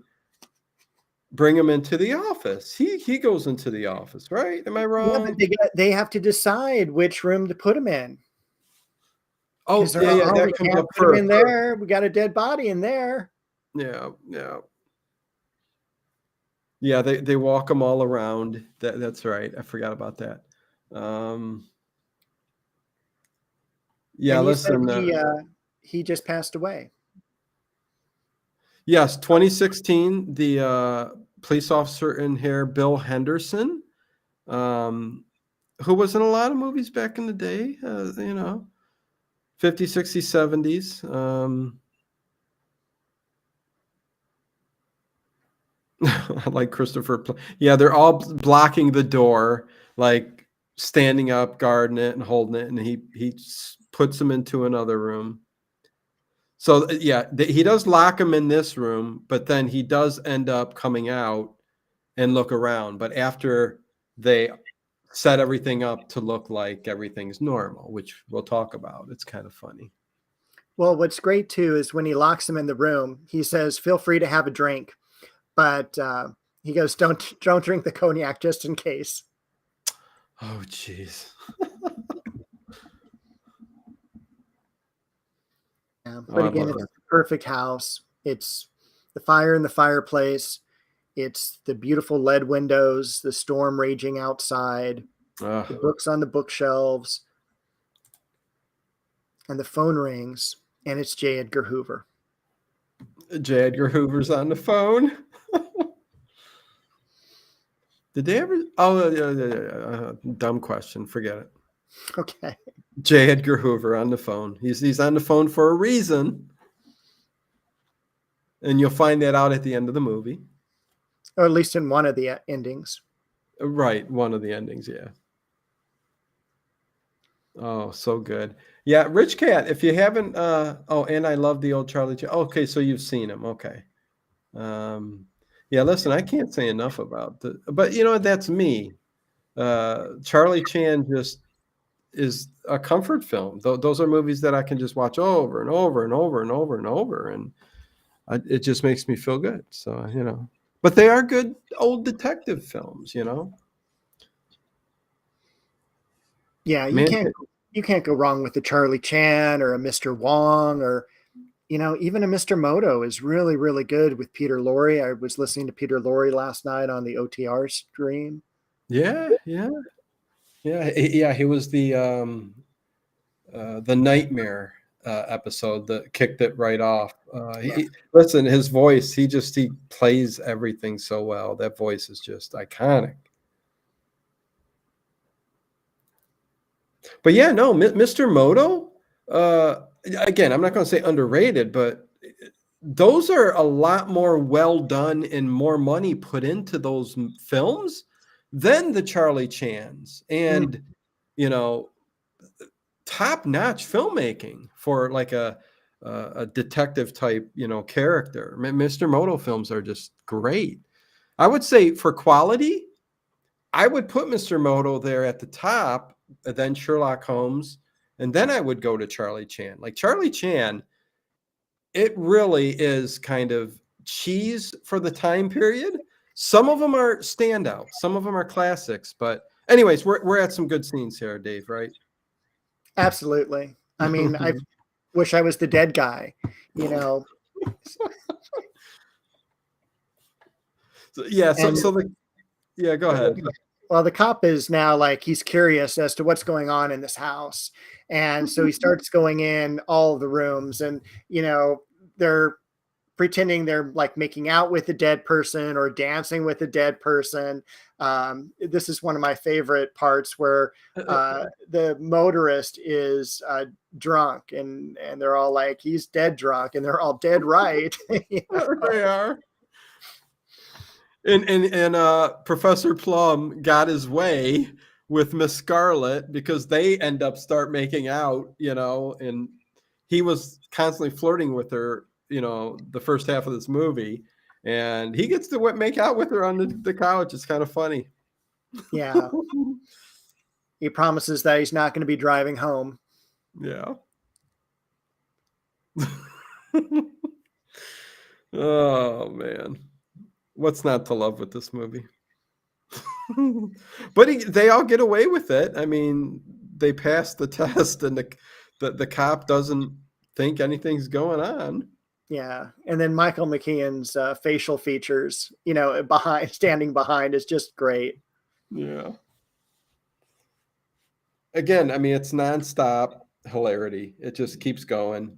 bring him into the office. He goes into the office, right? Am I Yeah, wrong? but they have to decide which room to put him in. Oh, 'Cause they're, yeah, "Oh, that we comes can't up put him first. in there. We got a dead body in there." Yeah, yeah. Yeah, they walk them all around. That's right. I forgot about that. Yeah, And you said listen. he just passed away. Yes, 2016. The police officer in here, Bill Henderson, who was in a lot of movies back in the day. 50s, 60s, 70s. I like Christopher. Yeah, they're all blocking the door, like standing up, guarding it, and holding it, and he puts them into another room. So yeah, he does lock them in this room, but then he does end up coming out and look around. But after they set everything up to look like everything's normal, which we'll talk about, it's kind of funny. Well, what's great too is when he locks him in the room, he says, "Feel free to have a drink," but he goes, "Don't drink the cognac just in case." Oh, jeez. Yeah. Oh, But I again, love it's it. the perfect house. It's the fire in the fireplace. It's the beautiful lead windows, the storm raging outside, the books on the bookshelves, and the phone rings, and it's J. Edgar Hoover. J. Edgar Hoover's on the phone. Did they ever? Oh, yeah. Dumb question. Forget it. Okay. J. Edgar Hoover on the phone. He's on the phone for a reason. And you'll find that out at the end of the movie. Or at least in one of the endings. Right. One of the endings, yeah. Oh, so good. Yeah, Rich Cat, if you haven't and I love the old Charlie Chan. Okay, so you've seen him. Okay. Yeah, listen, I can't say enough about but that's me. Charlie Chan just is a comfort film. Those are movies that I can just watch over and over and over and over and over, and it just makes me feel good. So, but they are good old detective films, Yeah, Man, you can't go wrong with a Charlie Chan or a Mr. Wong or even a Mr. Moto is really, really good with Peter Lorre. I was listening to Peter Lorre last night on the OTR stream. yeah. He was the nightmare episode that kicked it right off. Listen, his voice, he plays everything so well. That voice is just iconic. But yeah, no, Mr. Moto, again, I'm not going to say underrated, but those are a lot more well done and more money put into those films than the Charlie Chans. And, you know, top-notch filmmaking for like a detective type, you know, character. Mr. Moto films are just great. I would say for quality, I would put Mr. Moto there at the top, then Sherlock Holmes, and then I would go to Charlie Chan. Like Charlie Chan, it really is kind of cheese for the time period. Some of them are standouts, some of them are classics, but anyways, we're at some good scenes here, Dave, right? Absolutely. I mean, I wish I was the dead guy, you know. So, yeah, go ahead. Well, the cop is now like, he's curious as to what's going on in this house. And so he starts going in all the rooms, and, you know, they're pretending they're like making out with a dead person or dancing with a dead person. This is one of my favorite parts where the motorist is drunk, and they're all like, he's dead drunk, and they're all dead right. You know? They are. And Professor Plum got his way with Miss Scarlet because they start making out, you know, and he was constantly flirting with her, you know, the first half of this movie, and he gets to make out with her on the couch. It's kind of funny. Yeah. He promises that he's not going to be driving home. Yeah. Oh man, what's not to love with this movie? But they all get away with it. I mean, they pass the test, and the cop doesn't think anything's going on. Yeah. And then Michael McKean's facial features, you know, standing behind is just great. Yeah. Again, I mean, it's nonstop hilarity. It just keeps going.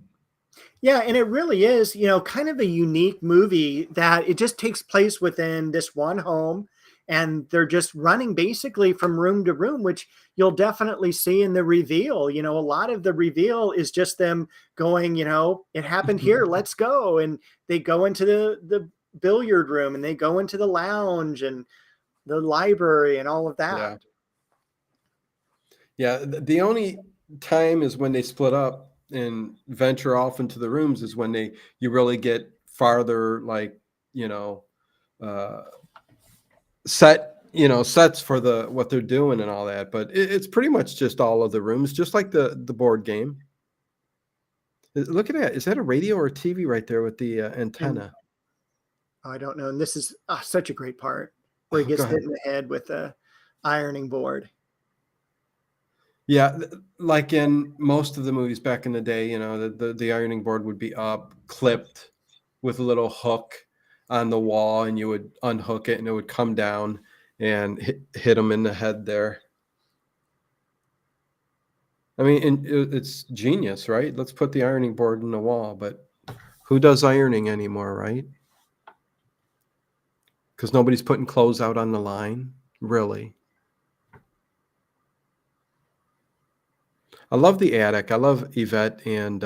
Yeah, and it really is, you know, kind of a unique movie that it just takes place within this one home, and they're just running basically from room to room, which you'll definitely see in the reveal. You know, a lot of the reveal is just them going, you know, it happened here, let's go. And they go into the billiard room, and they go into the lounge and the library and all of that. Yeah. The only time is when they split up and venture off into the rooms is when you really get farther, like, you know, sets for what they're doing and all that. But it's pretty much just all of the rooms, just like the board game. Look at that. Is that a radio or a TV right there with the antenna? I don't know. And this is such a great part where he gets hit in the head with a ironing board. Yeah, like in most of the movies back in the day, you know, the ironing board would be up, clipped with a little hook on the wall, and you would unhook it, and it would come down and hit him in the head there. I mean, it's genius, right? Let's put the ironing board in the wall, but who does ironing anymore, right? Because nobody's putting clothes out on the line, really. I love the attic. I love Yvette and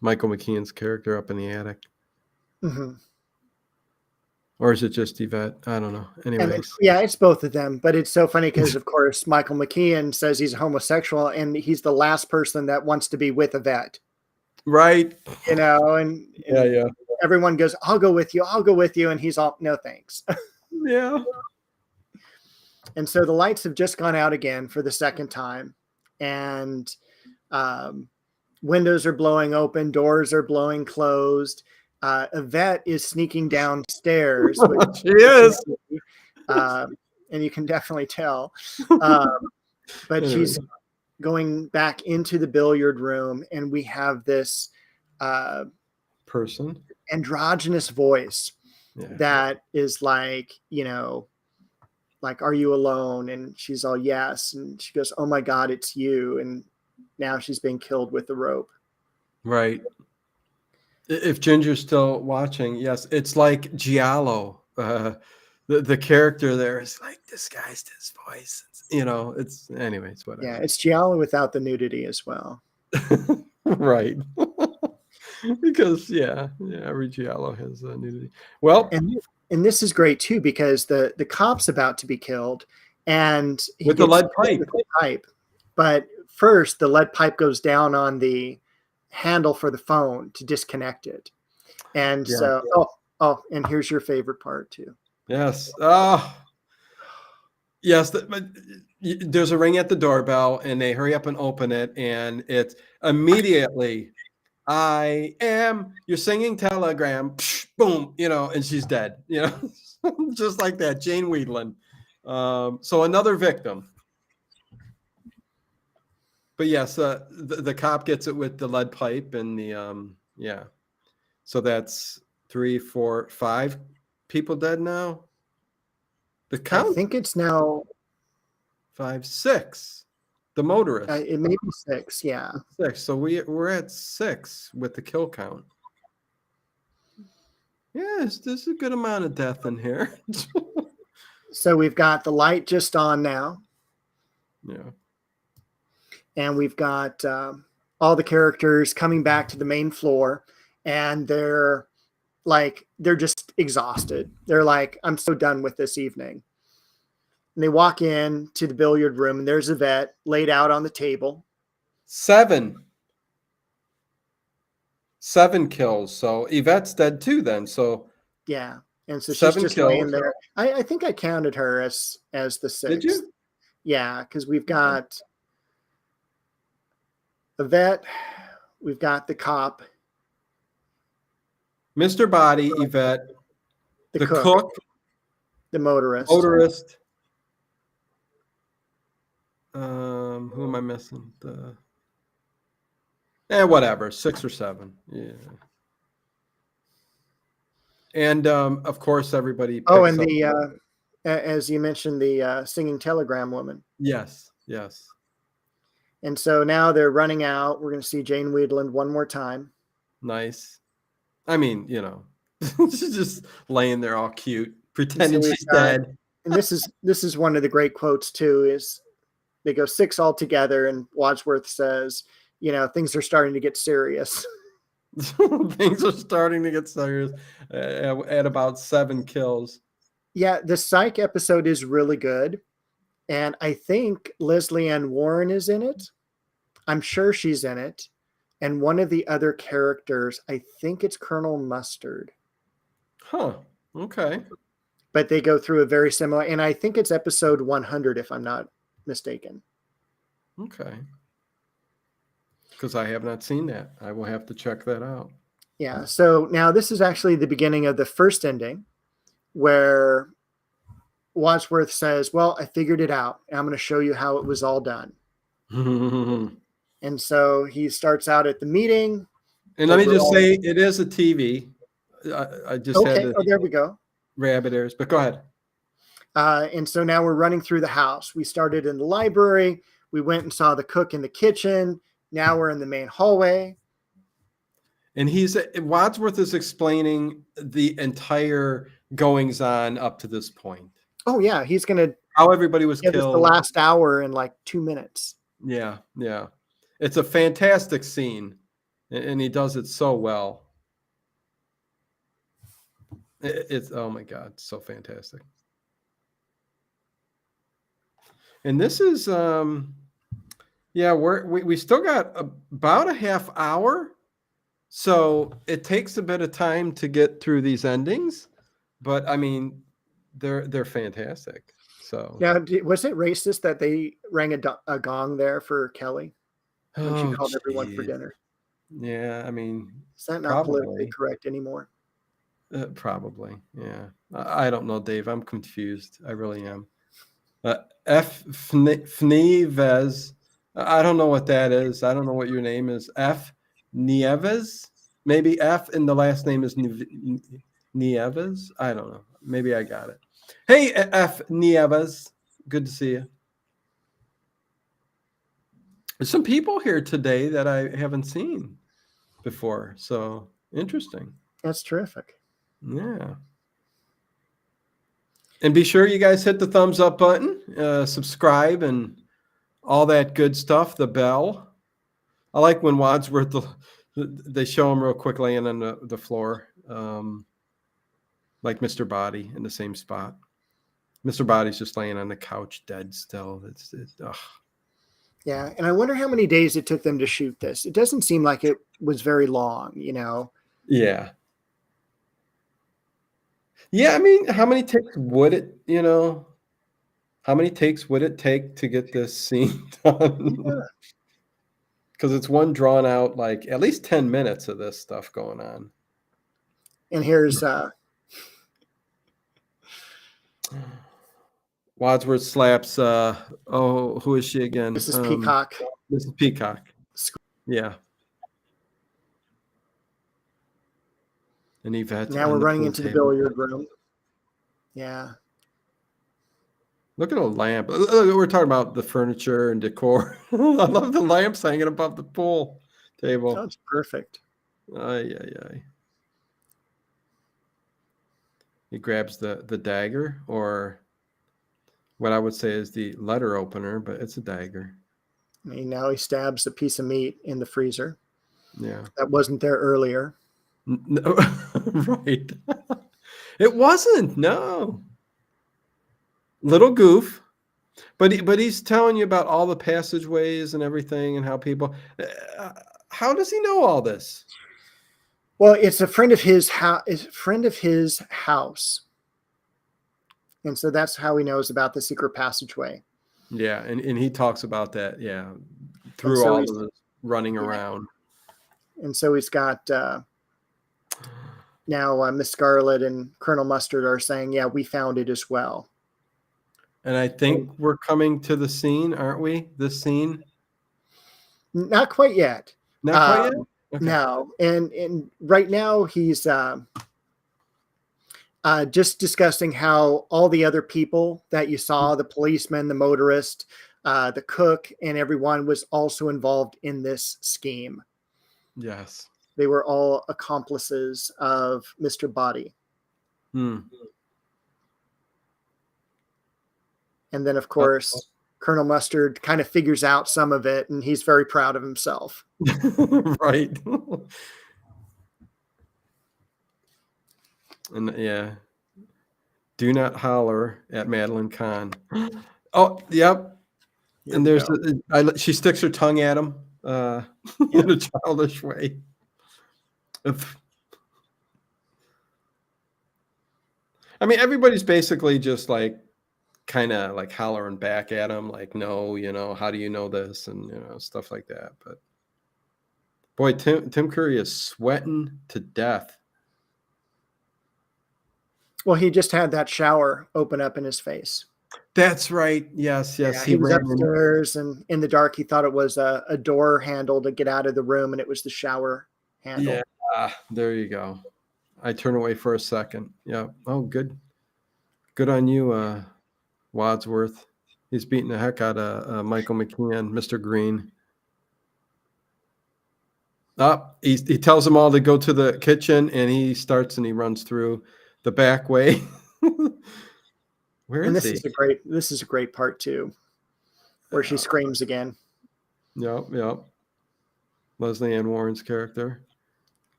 Michael McKean's character up in the attic. Mm-hmm. Or is it just Yvette? I don't know. Anyways. Yeah, it's both of them. But it's so funny because, of course, Michael McKean says he's homosexual, and he's the last person that wants to be with Yvette. Right. You know, and yeah. Everyone goes, I'll go with you. I'll go with you. And he's all, no, thanks. Yeah. And so the lights have just gone out again for the second time. And windows are blowing open, doors are blowing closed. Yvette is sneaking downstairs. Which she is. And you can definitely tell. But she's going back into the billiard room, and we have this person, androgynous voice that is like, you know, like, are you alone? And she's all, yes. And she goes, oh my God, it's you. And now she's being killed with the rope. Right. If Ginger's still watching, yes, it's like Giallo. The character there is like disguised his voice. It's anyways, Yeah, whatever. it's Giallo without the nudity as well. Right. Because every Giallo has nudity. Well, And this is great too, because the cop's about to be killed, and he with the gets lead pipe. with the pipe. But first, the lead pipe goes down on the handle for the phone to disconnect it. And Yeah. so, and here's your favorite part too. Yes. Yes. There's a ring at the doorbell, and they hurry up and open it, and it's immediately, I am your singing telegram. Psh, boom, and she's dead. Just like that, Jane Weedland. So another victim. But yes, the cop gets it with the lead pipe, and the So that's 3, 4, 5 people dead now. The I count think it's now 5, 6. The motorist it may be 6. Yeah. 6. So we're at 6 with the kill count. Yes, there's a good amount of death in here. So we've got the light just on now, Yeah. and we've got all the characters coming back to the main floor, and they're just exhausted. They're like, I'm so done with this evening. And they walk in to the billiard room, and there's Yvette laid out on the table. 7 kills. So Yvette's dead too then. So Yeah. And so she's 7 just kills. laying there. I think I counted her as the 6th. Did you? Yeah, because we've got Yvette, we've got the cop, Mr. Body, Yvette, the the cook, cook, the motorist. Who am I missing? Whatever, 6 or 7. Yeah. And of course, everybody picks and up. the as you mentioned, the singing telegram woman. Yes. And so now they're running out. We're going to see Jane Weedland one more time. Nice. I mean, she's just laying there all cute, pretending So she's dead. And this is one of the great quotes too. Is they go 6 all together, and Wadsworth says, things are starting to get serious. Things are starting to get serious at about 7 kills. Yeah, the psych episode is really good. And I think Leslie Ann Warren is in it. I'm sure she's in it. And one of the other characters, I think it's Colonel Mustard. Huh. Okay. But they go through a very similar, and I think it's episode 100, if I'm not mistaken. Okay. Because I have not seen that. I will have to check that out. Yeah. So now this is actually the beginning of the first ending, where Wadsworth says, well, I figured it out. I'm going to show you how it was all done. And so he starts out at the meeting. And let me just say, it is a TV. I just had to there we go. rabbit ears, but go ahead. And so now we're running through the house. We started in the library. We went and saw the cook in the kitchen. Now we're in the main hallway. And Wadsworth is explaining the entire goings on up to this point. Oh yeah, he's gonna how everybody was give killed. us the last hour in like 2 minutes. Yeah. It's a fantastic scene, and he does it so well. It's oh my God, so fantastic. And this is we still got about a half hour, so it takes a bit of time to get through these endings, but I mean they're fantastic. So now, was it racist that they rang a gong there for Kelly when she called everyone for dinner? Yeah, I mean, is that not politically correct anymore? Probably, yeah. I don't know, Dave. I'm confused. I really am. F. Fneves. I don't know what that is. I don't know what your name is. F. Nieves? Maybe F and the last name is Nieves? I don't know. Maybe I got it. Hey, F. Nieves. Good to see you. There's some people here today that I haven't seen. before. So interesting. That's terrific. Yeah. And be sure you guys hit the thumbs up button, subscribe, and all that good stuff. The bell. I like when Wadsworth, they show him real quick laying on the floor, like Mr. Body in the same spot. Mr. Body's just laying on the couch, dead still. Ugh. Yeah, and I wonder how many days it took them to shoot this. It doesn't seem like it was very long, you know. Yeah. Yeah, I mean, how many takes would it, how many takes would it take to get this scene done? Because it's one drawn out, like at least 10 minutes of this stuff going on. And here's Wadsworth slaps, who is she again? Mrs. Peacock. Mrs. Peacock. Yeah. And Yvette. Now we're running into the billiard room. Yeah. Look at a lamp. Look, we're talking about the furniture and decor. I love the lamps hanging above the pool table. That's perfect. Ay. He grabs the dagger, or what I would say is the letter opener, but it's a dagger. Now he stabs a piece of meat in the freezer. Yeah. That wasn't there earlier. No, right. It wasn't. No. Little goof, but he's telling you about all the passageways and everything and how people. How does he know all this? Well, it's a friend of his house, and so that's how he knows about the secret passageway. Yeah, and he talks about that. Yeah, through all of the running around. And so he's got now Miss Scarlet and Colonel Mustard are saying, "Yeah, we found it as well." And I think we're coming to the scene, aren't we? This scene? Not quite yet. Not quite yet? Okay. No. And right now he's just discussing how all the other people that you saw, the policeman, the motorist, the cook, and everyone was also involved in this scheme. Yes. They were all accomplices of Mr. Body. And then, of course, Colonel Mustard kind of figures out some of it, and he's very proud of himself. Right. And yeah. Do not holler at Madeline Kahn. Oh, yep. And there's she sticks her tongue at him in a childish way. I mean, everybody's basically just like kind of like hollering back at him, like, no, how do you know this? And, stuff like that. But boy, Tim Curry is sweating to death. Well, he just had that shower open up in his face. That's right. Yes. Yeah, he was upstairs, and in the dark, he thought it was a door handle to get out of the room, and it was the shower handle. Yeah, there you go. I turn away for a second. Yeah. Oh, good. Good on you, Wadsworth. He's beating the heck out of Michael McKean, Mr. Green. He tells them all to go to the kitchen, and he starts and he runs through the back way. Where is he? This is a great part too, where she screams again. Yep. Leslie Ann Warren's character.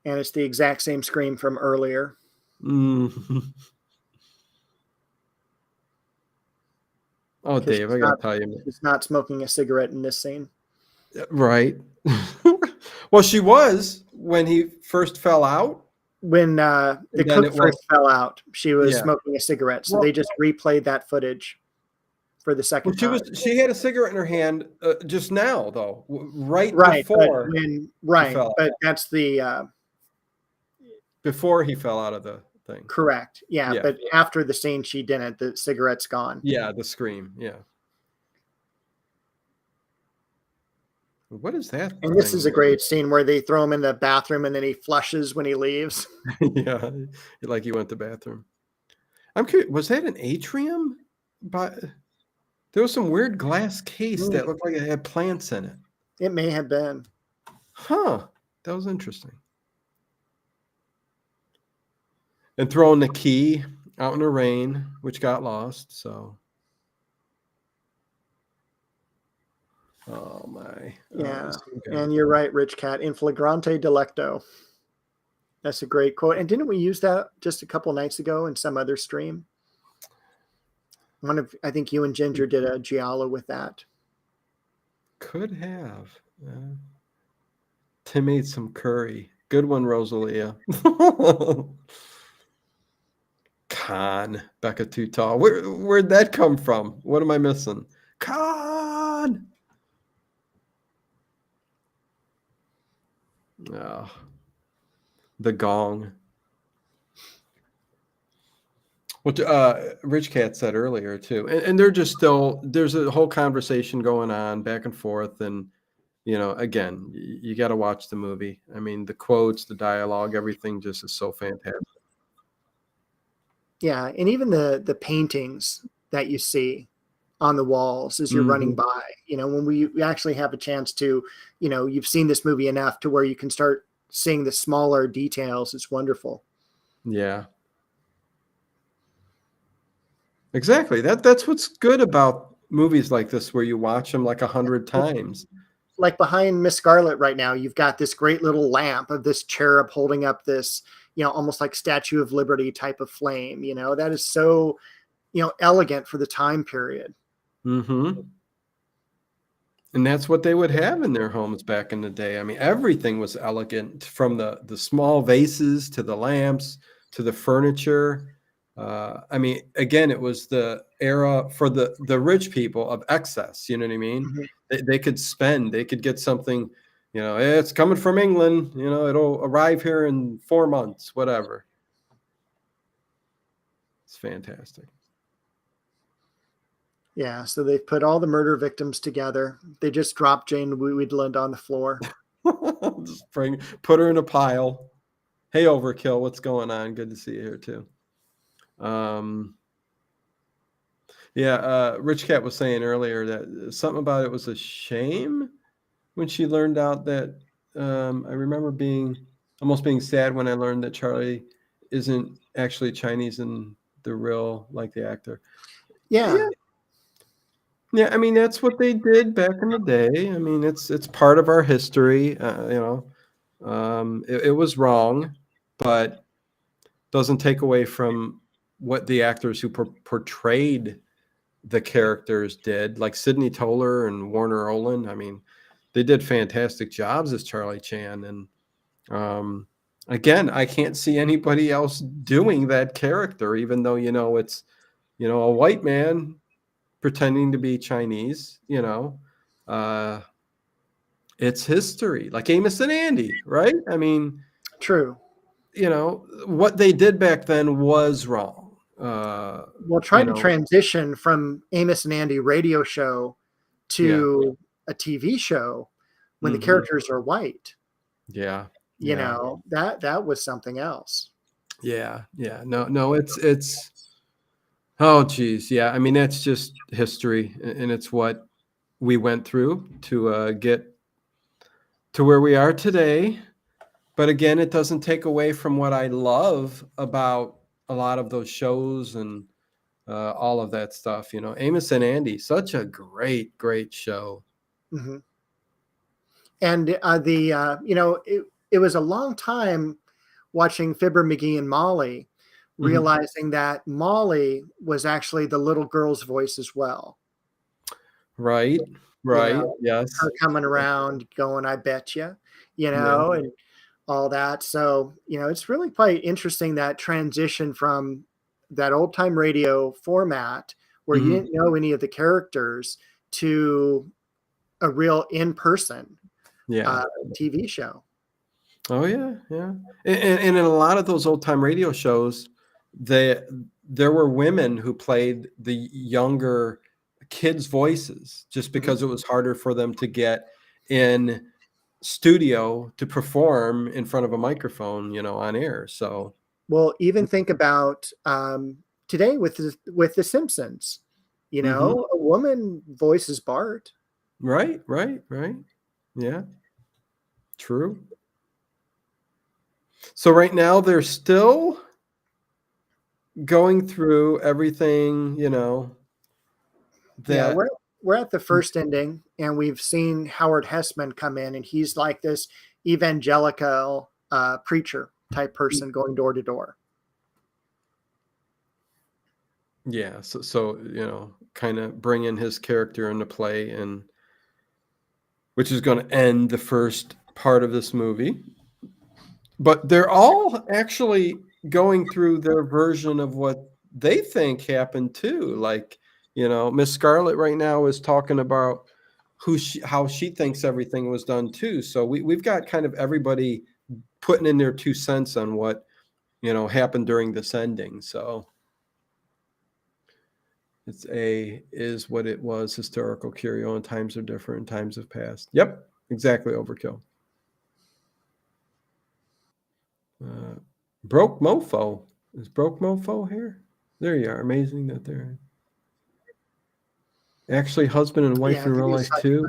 And it's the exact same scream from earlier. Oh, Dave, I gotta tell you, she's not smoking a cigarette in this scene. Right. Well, she was when he first fell out. When the cook first fell out, she was smoking a cigarette. So they just replayed that footage for the second time. She had a cigarette in her hand just now, though, right before. But that's the before he fell out of the thing. Correct. Yeah, but after the scene, she didn't. The cigarette's gone. Yeah, the scream. Yeah. What is that? And this is a great scene where they throw him in the bathroom and then he flushes when he leaves. Yeah, like he went to the bathroom. I'm curious, was that an atrium? But there was some weird glass case that looked like it had plants in it. It may have been. Huh. That was interesting. And throwing the key out in the rain, which got lost. So, oh my. Yeah. Okay. And you're right, Rich Cat. In flagrante delicto. That's a great quote. And didn't we use that just a couple nights ago in some other stream? I think you and Ginger did a giallo with that. Could have. Tim ate some curry. Good one, Rosalia. Khan, Becca Too Tall. Where'd that come from? What am I missing? Khan. Oh, the gong. What Rich Cat said earlier too, and they're just still, there's a whole conversation going on back and forth, and again, you got to watch the movie. I mean, the quotes, the dialogue, everything just is so fantastic. Yeah, and even the paintings that you see on the walls as you're running by, when we actually have a chance to, you've seen this movie enough to where you can start seeing the smaller details. It's wonderful. Yeah. Exactly. That's what's good about movies like this, where you watch them like 100 times. Like behind Miss Scarlet right now, you've got this great little lamp of this cherub holding up this, almost like Statue of Liberty type of flame. That is so, elegant for the time period. Mm-hmm. And that's what they would have in their homes back in the day. I mean, everything was elegant, from the small vases to the lamps to the furniture. I mean, again, it was the era for the rich people of excess. You know what I mean? Mm-hmm. They could spend, they could get something, it's coming from England, it'll arrive here in 4 months, whatever. It's fantastic. Yeah, so they've put all the murder victims together. They just dropped Jane Wheatland on the floor. Just put her in a pile. Hey, Overkill, what's going on? Good to see you here too. Rich Cat was saying earlier that something about it was a shame when she learned out that I remember almost being sad when I learned that Charlie isn't actually Chinese in the real, like, the actor. Yeah. Yeah, I mean, that's what they did back in the day. I mean, it's part of our history. It was wrong, but doesn't take away from what the actors who portrayed the characters did, like Sidney Toler and Warner Olin. I mean, they did fantastic jobs as Charlie Chan. And again, I can't see anybody else doing that character, even though, it's, a white man pretending to be Chinese, it's history, like Amos and Andy, right? I mean, True. What they did back then was wrong. Well, trying to transition from Amos and Andy radio show to a TV show when the characters are white. Yeah. That was something else. Yeah. No, it's oh geez. Yeah. I mean, that's just history, and it's what we went through to get to where we are today. But again, it doesn't take away from what I love about a lot of those shows and all of that stuff. Amos and Andy, such a great show. Mm-hmm. And it was a long time watching Fibber, McGee, and Molly, realizing that Molly was actually the little girl's voice as well. Right. Yes. Her coming around going, I bet you, and all that. So, it's really quite interesting, that transition from that old time radio format where you didn't know any of the characters to a real in-person TV show. Oh yeah. And in a lot of those old time radio shows, there were women who played the younger kids' voices, just because it was harder for them to get in studio to perform in front of a microphone, on air. So, well, even think about today with the Simpsons. A woman voices Bart. Right. Yeah. True. So right now they're still going through everything, Yeah, that we're at the first ending, and we've seen Howard Hessman come in, and he's like this evangelical preacher type person going door to door. yeah, so kind of bring in his character into play, and which is going to end the first part of this movie. But they're all actually going through their version of what they think happened too. Like, Miss Scarlet right now is talking about how she thinks everything was done too. So we've got kind of everybody putting in their 2 cents on what happened during this ending. So it's is what it was, historical curio, and times are different, times have passed. Yep, exactly, overkill. Broke Mofo. Is Broke Mofo here? There you are. Amazing that they're actually husband and wife Yeah, in real life too.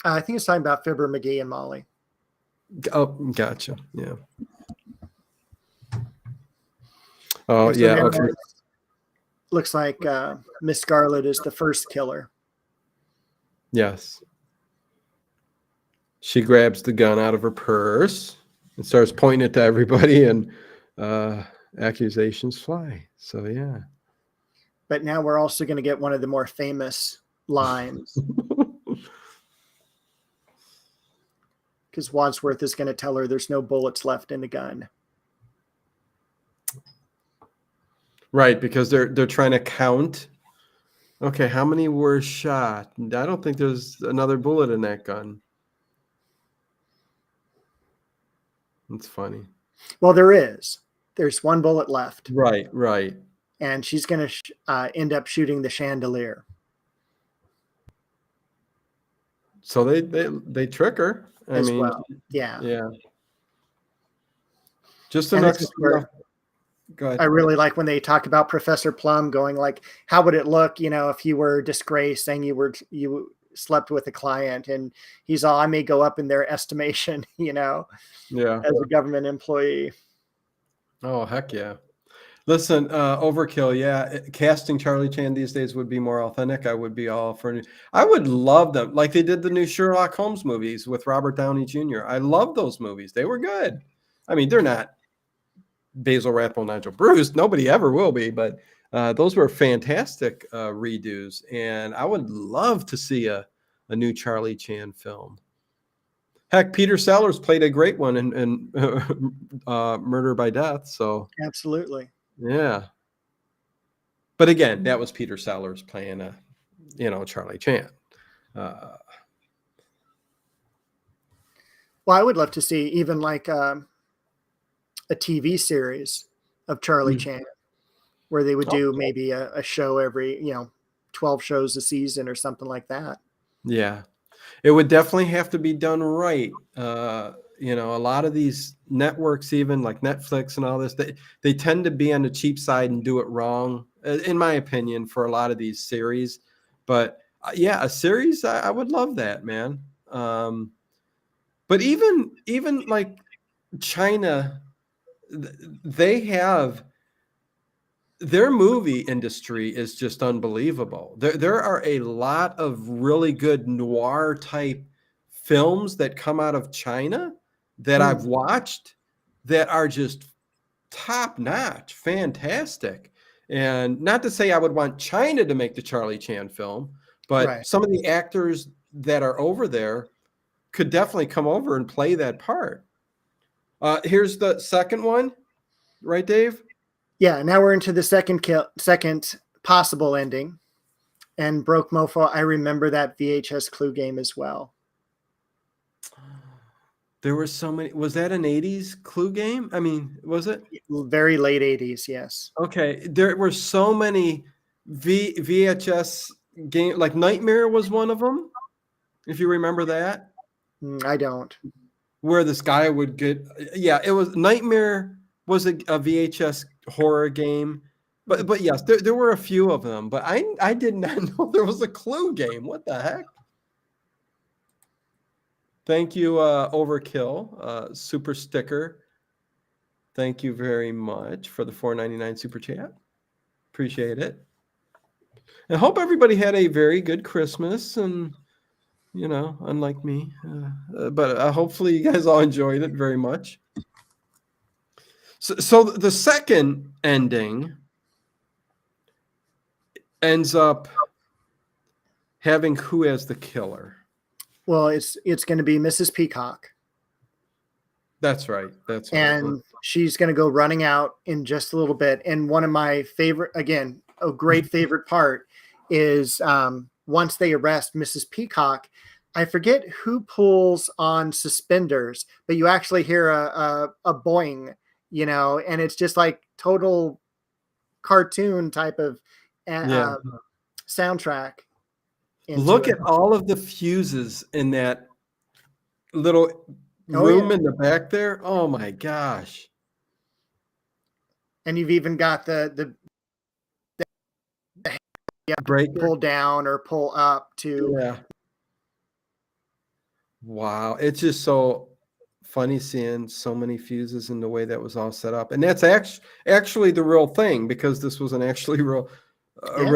I think it's talking about Fibber McGee and Molly. Oh, gotcha. Yeah. Oh, And so yeah. now Okay. it looks like Miss Scarlet is the first killer. Yes. She grabs the gun out of her purse and starts pointing it to everybody, and accusations fly. So, yeah. But now we're also going to get one of the more famous lines, because Wadsworth is going to tell her there's no bullets left in the gun. Right, because they're trying to count. Okay, how many were shot? I don't think there's another bullet in that gun. It's funny. Well, there is. There's one bullet left. Right, right. And she's going to end up shooting the chandelier. So they trick her. I as mean, well. Yeah. yeah. Just And enough. this is where Go ahead. I really like when they talk about Professor Plum going like, how would it look, if you were disgraced, saying you slept with a client, and he's all, I may go up in their estimation, Yeah. as a government employee. Oh, heck yeah. Listen, overkill. Yeah, casting Charlie Chan these days would be more authentic. I would be all for. I would love them, like they did the new Sherlock Holmes movies with Robert Downey Jr. I love those movies. They were good. I mean, they're not Basil Rathbone, Nigel Bruce. Nobody ever will be, but those were fantastic redos, and I would love to see a new Charlie Chan film. Heck, Peter Sellers played a great one in Murder by Death. So Absolutely. yeah. But again, that was Peter Sellers playing Charlie Chan. Well, I would love to see even like a TV series of Charlie Chan, where they would do maybe a show every 12 shows a season or something like that. Yeah, it would definitely have to be done right. A lot of these networks, even like Netflix and all this, they tend to be on the cheap side and do it wrong, in my opinion, for a lot of these series. But yeah, a series, I would love that, man. But even like China, they have their movie industry is just unbelievable. There are a lot of really good noir type films that come out of China that I've watched that are just top notch, fantastic. And not to say I would want China to make the Charlie Chan film, but Right. some of the actors that are over there could definitely come over and play that part. Here's the second one, right, Dave? Yeah. Now we're into the second possible ending, and Broke Mofo. I remember that VHS Clue game as well. There were so many. Was that an 80s Clue game? I mean, was it? Very late 80s, yes. Okay. There were so many VHS game, like Nightmare was one of them, if you remember that. I don't. Where this guy would get, yeah, it was Nightmare was a VHS horror game. But yes, there were a few of them, but I did not know there was a Clue game. What the heck? Thank you, Overkill, super sticker. Thank you very much for the $4.99 super chat. Appreciate it. I hope everybody had a very good Christmas, and unlike me, but hopefully you guys all enjoyed it very much. So the second ending ends up having who as the killer? Well, it's going to be Mrs. Peacock. That's right. That's right. And she's going to go running out in just a little bit. And one of my favorite, again, a great favorite part is once they arrest Mrs. Peacock, I forget who pulls on suspenders, but you actually hear a boing, and it's just like total cartoon type of soundtrack. Look at all of the fuses in that little room in the back there. Oh my gosh. And you've even got the breaker, pull down or pull up to. Yeah. Wow. It's just so funny seeing so many fuses in the way that was all set up. And that's actually the real thing, because this was an actually real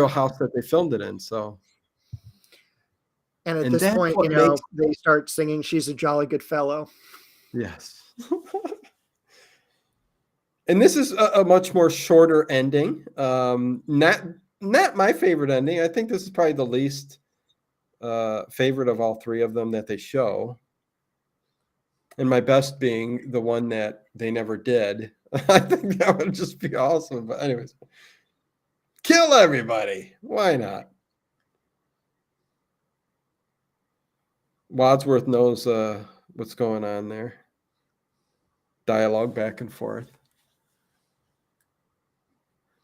house that they filmed it in. So. And at this point, they start singing "She's a Jolly Good Fellow." Yes. And this is a much more shorter ending. Not my favorite ending. I think this is probably the least favorite of all three of them that they show. And my best being the one that they never did. I think that would just be awesome. But anyways, kill everybody. Why not? Wadsworth knows what's going on there. Dialogue back and forth.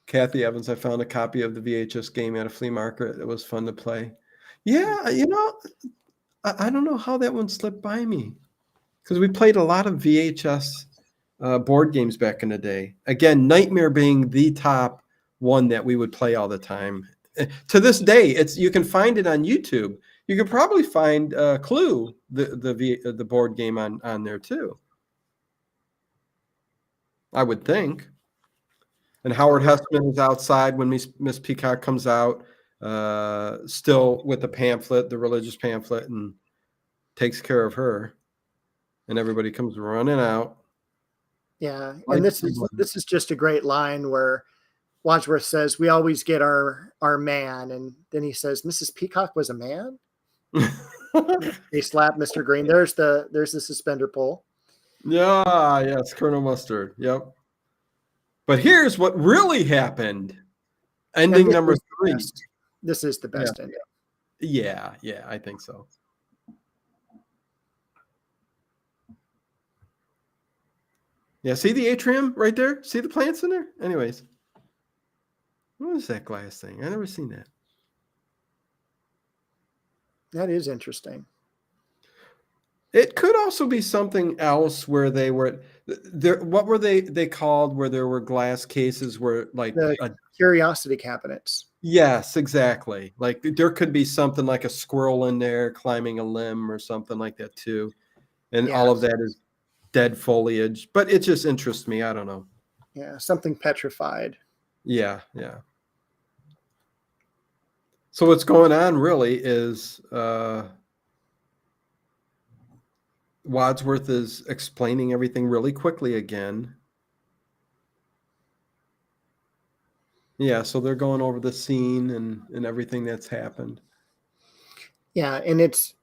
Kathy Evans, I found a copy of the VHS game at a flea market. It was fun to play. Yeah, I don't know how that one slipped by me, because we played a lot of VHS board games back in the day. Again, Nightmare being the top one that we would play all the time. To this day, you can find it on YouTube. You could probably find Clue, the board game on there too. I would think. And Howard Hessman is outside when Miss Peacock comes out, still with the pamphlet, the religious pamphlet, and takes care of her. And everybody comes running out. Yeah, and this is just a great line where Wadsworth says, "We always get our man," and then he says, "Mrs. Peacock was a man." They slap Mr. Green. There's the suspender pull. Yeah, yes, Colonel Mustard. Yep. But here's what really happened. Ending number 3. This is the best ending. Yeah, I think so. Yeah, see the atrium right there? See the plants in there? Anyways. What is that glass thing? I never seen that. That is interesting. It could also be something else where they were there. What were they called? Where there were glass cases where like curiosity cabinets. Yes, exactly. Like there could be something like a squirrel in there climbing a limb or something like that too. And all of that is dead foliage, but it just interests me. I don't know. Yeah, something petrified. Yeah. So what's going on really is Wadsworth is explaining everything really quickly again. Yeah, so they're going over the scene and everything that's happened. Yeah, and it's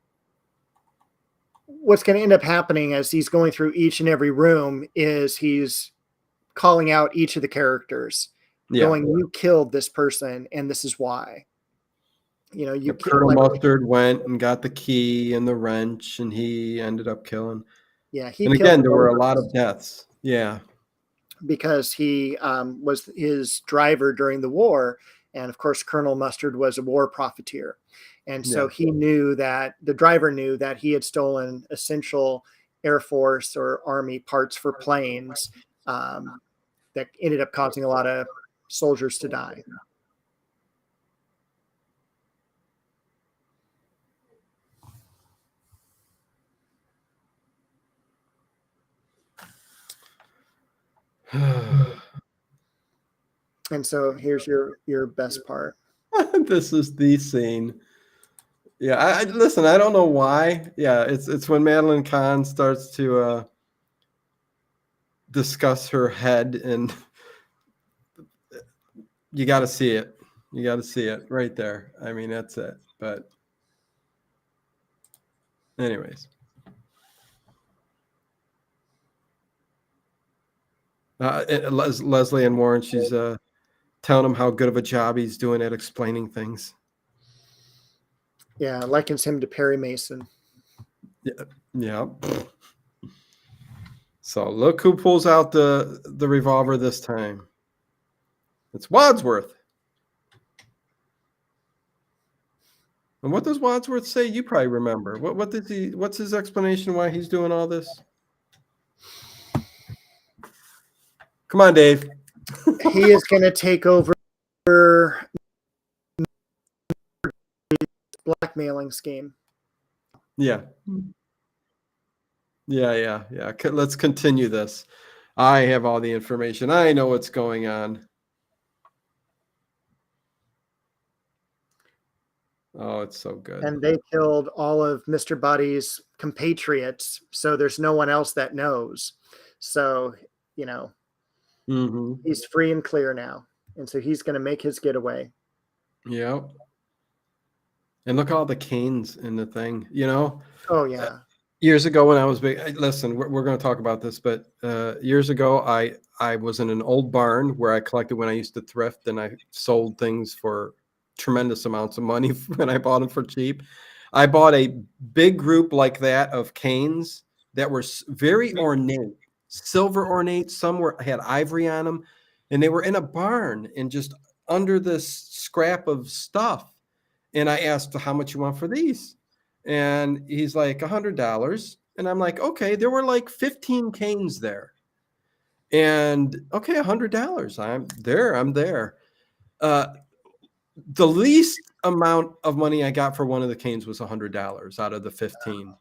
what's going to end up happening as he's going through each and every room is he's calling out each of the characters, going, "You killed this person, and this is why." Colonel Mustard went and got the key and the wrench, and he ended up killing. Yeah, and again, there were a lot of deaths. Yeah. Because he was his driver during the war. And of course, Colonel Mustard was a war profiteer. And so he knew that the driver knew that he had stolen essential Air Force or Army parts for planes that ended up causing a lot of soldiers to die. And so here's your best part. This is the scene. Yeah, I listen. I don't know why. Yeah, it's when Madeline Kahn starts to discuss her head, and you got to see it. You got to see it right there. I mean, that's it. But anyways, Leslie and Warren, she's telling him how good of a job he's doing at explaining things. Yeah, likens him to Perry Mason. Yeah. So look who pulls out the revolver this time. It's Wadsworth. And what does Wadsworth say? You probably remember. What's his explanation why he's doing all this? Come on, Dave. He is going to take over blackmailing scheme. Yeah. Yeah. Let's continue this. I have all the information. I know what's going on. Oh, it's so good. And they killed all of Mr. Buddy's compatriots, so there's no one else that knows. So, he's free and clear now. And so he's going to make his getaway. Yeah. And look at all the canes in the thing, Oh, yeah. Years ago when I was big, listen, we're going to talk about this, but years ago, I was in an old barn where I collected when I used to thrift, and I sold things for tremendous amounts of money when I bought them for cheap. I bought a big group like that of canes that were very ornate, silver ornate. Some had ivory on them, and they were in a barn and just under this scrap of stuff. And I asked, how much you want for these? And he's like, $100. And I'm like, okay, there were like 15 canes there. And okay, $100. I'm there. The least amount of money I got for one of the canes was $100 out of the 15.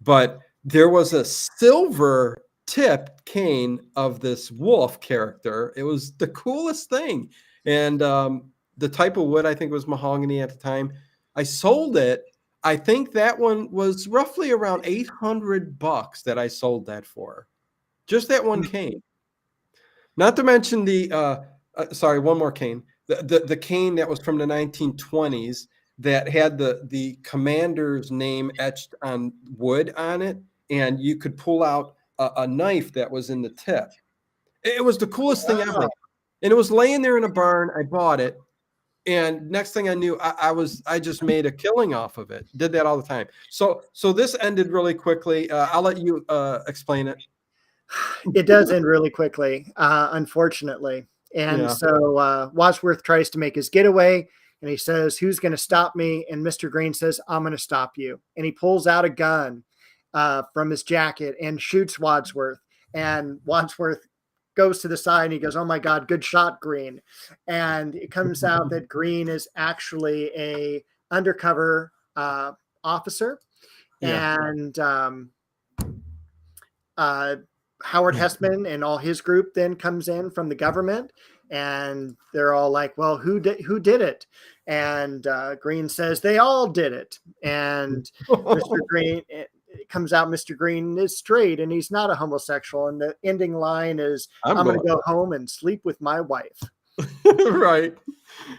But there was a silver tipped cane of this wolf character. It was the coolest thing. And the type of wood, I think, was mahogany at the time. I sold it. I think that one was roughly around $800 that I sold that for. Just that one cane. Not to mention one more cane. The cane that was from the 1920s that had the commander's name etched on wood on it, and you could pull out a knife that was in the tip. It was the coolest thing ever. And it was laying there in a barn. I bought it. And next thing I knew, I just made a killing off of it. Did that all the time. So this ended really quickly. I'll let you explain it. It does end really quickly, unfortunately. And so Wadsworth tries to make his getaway, and he says, "Who's going to stop me?" And Mr. Green says, "I'm going to stop you." And he pulls out a gun from his jacket and shoots Wadsworth. And Wadsworth goes to the side and he goes, "Oh my God, good shot, Green." And it comes out that Green is actually a undercover officer. Yeah. And Howard Hessman and all his group then comes in from the government, and they're all like, "Well, who did it?" And Green says, "They all did it." And Mr. Green, it comes out Mr. Green is straight and he's not a homosexual. And the ending line is, I'm going to go home and sleep with my wife. Right.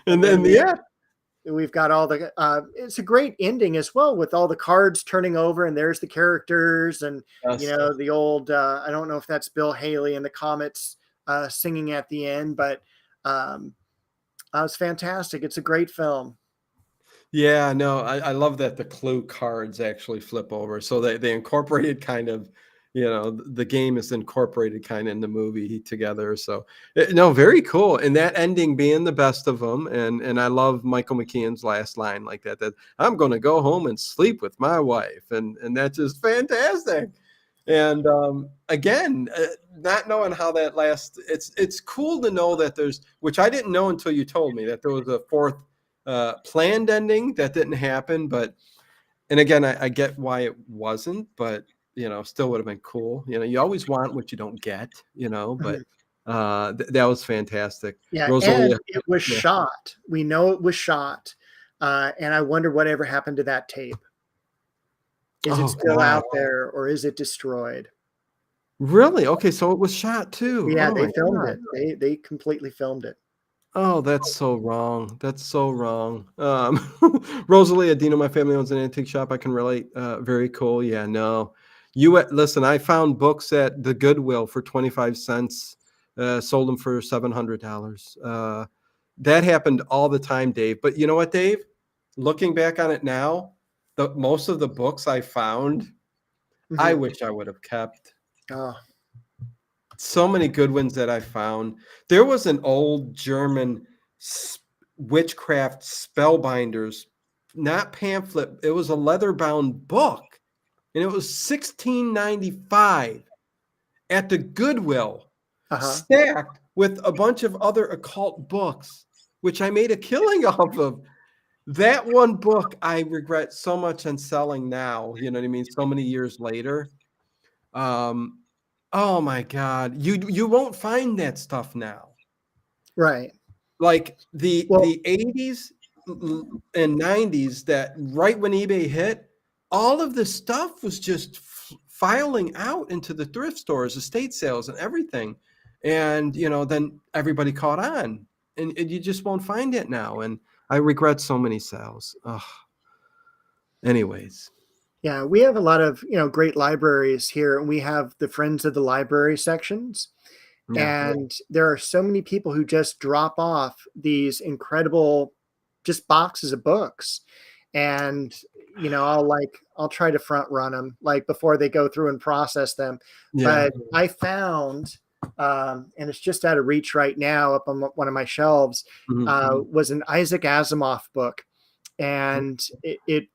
And then, we've got all the, it's a great ending as well, with all the cards turning over and there's the characters and, the old, I don't know if that's Bill Haley and the Comets singing at the end, but it was fantastic. It's a great film. Yeah, no, I love that the clue cards actually flip over. So they incorporated kind of, the game is incorporated kind of in the movie together. So, no, very cool. And that ending being the best of them. And I love Michael McKean's last line like that I'm going to go home and sleep with my wife. And that's just fantastic. And again, not knowing how that lasts, it's cool to know that which I didn't know until you told me, that there was a fourth planned ending that didn't happen. And again, I get why it wasn't, but still would have been cool. You always want what you don't get, but That was fantastic. Yeah, and Rosalia. it was Yeah. shot. We know it was shot, and I wonder whatever happened to that tape. Is it Oh still God. out there, or is it destroyed? Really? Okay, so it was shot too. Yeah, Oh they my filmed God. it. They completely filmed it. Oh, that's so wrong. That's so wrong. Rosalia, do you know my family owns an antique shop? I can relate. Very cool. Yeah, no. Listen, I found books at the Goodwill for 25 cents, sold them for $700. That happened all the time, Dave. But you know what, Dave? Looking back on it now, most of the books I found, I Mhm. wish I would have kept. Oh, So many good ones that I found. There was an old German witchcraft spellbinders, not pamphlet. It was a leather-bound book, and it was 1695 at the Goodwill, uh-huh. stacked with a bunch of other occult books, which I made a killing off of. That one book I regret so much on selling now. You know what I mean? So many years later. Um, oh my God, you won't find that stuff now. Right. Like the Well, 80s and 90s, that right when eBay hit, all of this stuff was just filing out into the thrift stores, estate sales, and everything. And then everybody caught on, and you just won't find it now. And I regret so many sales. Ugh. Anyways, yeah, we have a lot of, great libraries here, and we have the Friends of the Library sections. yeah, And there are so many people who just drop off these incredible just boxes of books. And, I'll try to front run them like before they go through and process them. yeah. But I found, and it's just out of reach right now up on one of my shelves, Mhm. was an Isaac Asimov book. And it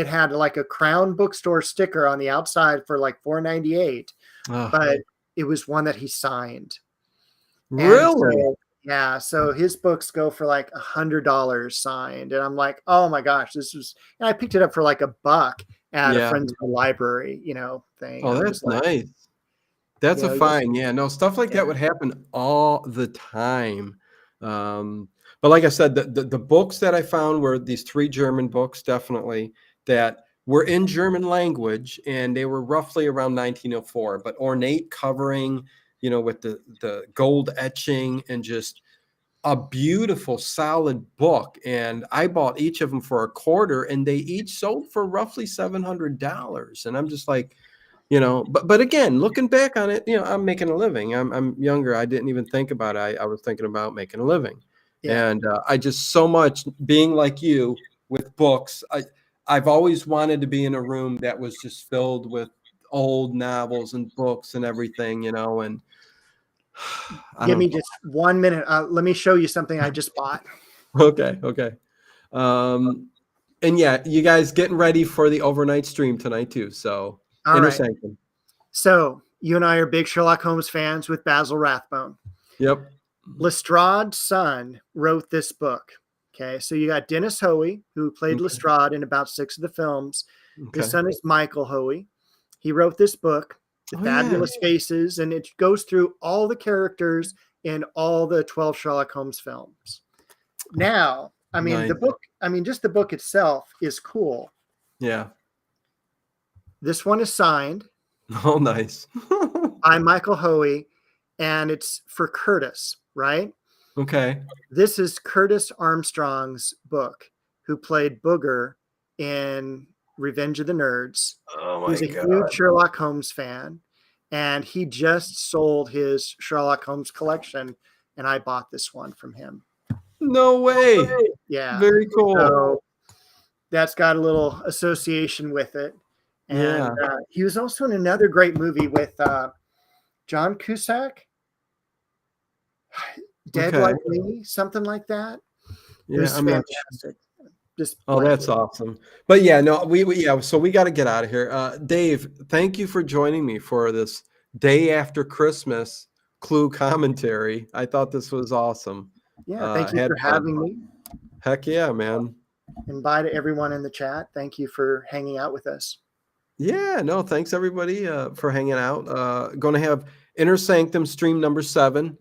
had like a Crown bookstore sticker on the outside for like $4.98, Ugh. but it was one that he signed. And Really? so his books go for like $100 signed. And I'm like, oh my gosh, and I picked it up for like $1 at a Yeah. friend's library, thing. Oh, And I'm that's just like, nice. That's a just, fine. Yeah, no, stuff like yeah, that would happen all the time. But like I said, the books that I found were these 3 German books, definitely, that were in German language, and they were roughly around 1904, but ornate covering, with the gold etching, and just a beautiful, solid book. And I bought each of them for a quarter, and they each sold for roughly $700. And I'm just like, but again, looking back on it, I'm making a living. I'm younger. I didn't even think about it. I was thinking about making a living. yeah. And I just, so much being like you with books. I've always wanted to be in a room that was just filled with old novels and books and everything, and I Give don't me know. just 1 minute. Let me show you something I just bought. Okay. Um, and yeah, you guys getting ready for the overnight stream tonight too. So All Inner right. Sanctum. So you and I are big Sherlock Holmes fans with Basil Rathbone. Yep. Lestrade's son wrote this book. Okay, so you got Dennis Hoey, who played Okay. Lestrade in about 6 of the films. His Okay. son is Michael Hoey. He wrote this book, The Oh yeah. Fabulous Faces, and it goes through all the characters in all the 12 Sherlock Holmes films. Now, Nice. just the book itself is cool. Yeah. This one is signed Oh, nice. by Michael Hoey, and it's for Curtis, right? Okay. This is Curtis Armstrong's book, who played Booger in Revenge of the Nerds. Oh my He's a God. huge Sherlock Holmes fan, and he just sold his Sherlock Holmes collection, and I bought this one from him. No way. Yeah. Very cool. So that's got a little association with it. And Yeah. he was also in another great movie with John Cusack, Dead Okay. Like Me, something like that. It Yeah, was I'm not. fantastic. Just Oh, that's blank. awesome. But yeah, no, yeah, so we got to get out of here. Dave, thank you for joining me for this day after Christmas Clue commentary. I thought this was awesome. Yeah, thank you Had for fun. having me. Heck yeah, man. And bye to everyone in the chat. Thank you for hanging out with us. Yeah, no, thanks everybody for hanging out. Going to have Inner Sanctum stream number 7.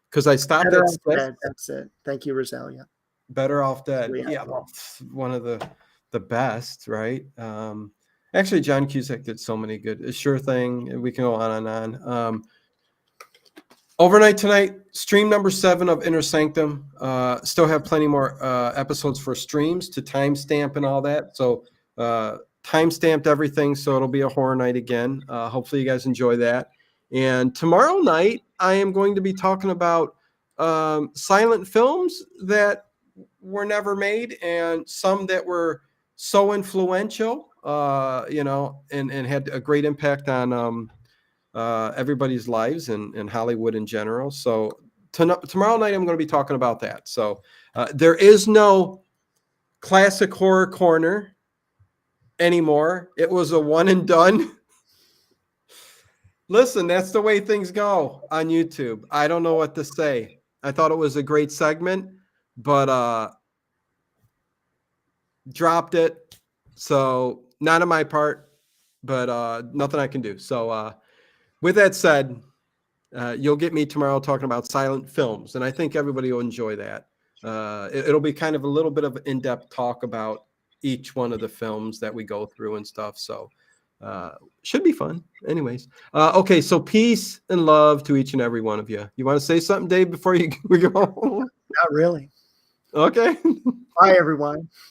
Because I stopped Better at Off 6. Dead. That's it. Thank you, Rosalia. Better Off Dead. We have Yeah, that. well, one of the best, right? Actually, John Cusack did so many good. Sure Thing. We can go on and on. Overnight Tonight, stream number 7 of Inner Sanctum. Still have plenty more episodes for streams to timestamp and all that. So timestamped everything, so it'll be a horror night again. Hopefully you guys enjoy that. And tomorrow night, I am going to be talking about silent films that were never made and some that were so influential, and had a great impact on everybody's lives and Hollywood in general. So tomorrow night, I'm going to be talking about that. So there is no classic horror corner anymore. It was a one and done. Listen, that's the way things go on YouTube. I don't know what to say. I thought it was a great segment, but dropped it. So not on my part, but nothing I can do. So with that said, you'll get me tomorrow talking about silent films, and I think everybody will enjoy that. It'll be kind of a little bit of in-depth talk about each one of the films that we go through and stuff. So should be fun. Anyways, okay. So peace and love to each and every one of you. You want to say something, Dave, before we go? Not really. Okay. Bye, everyone.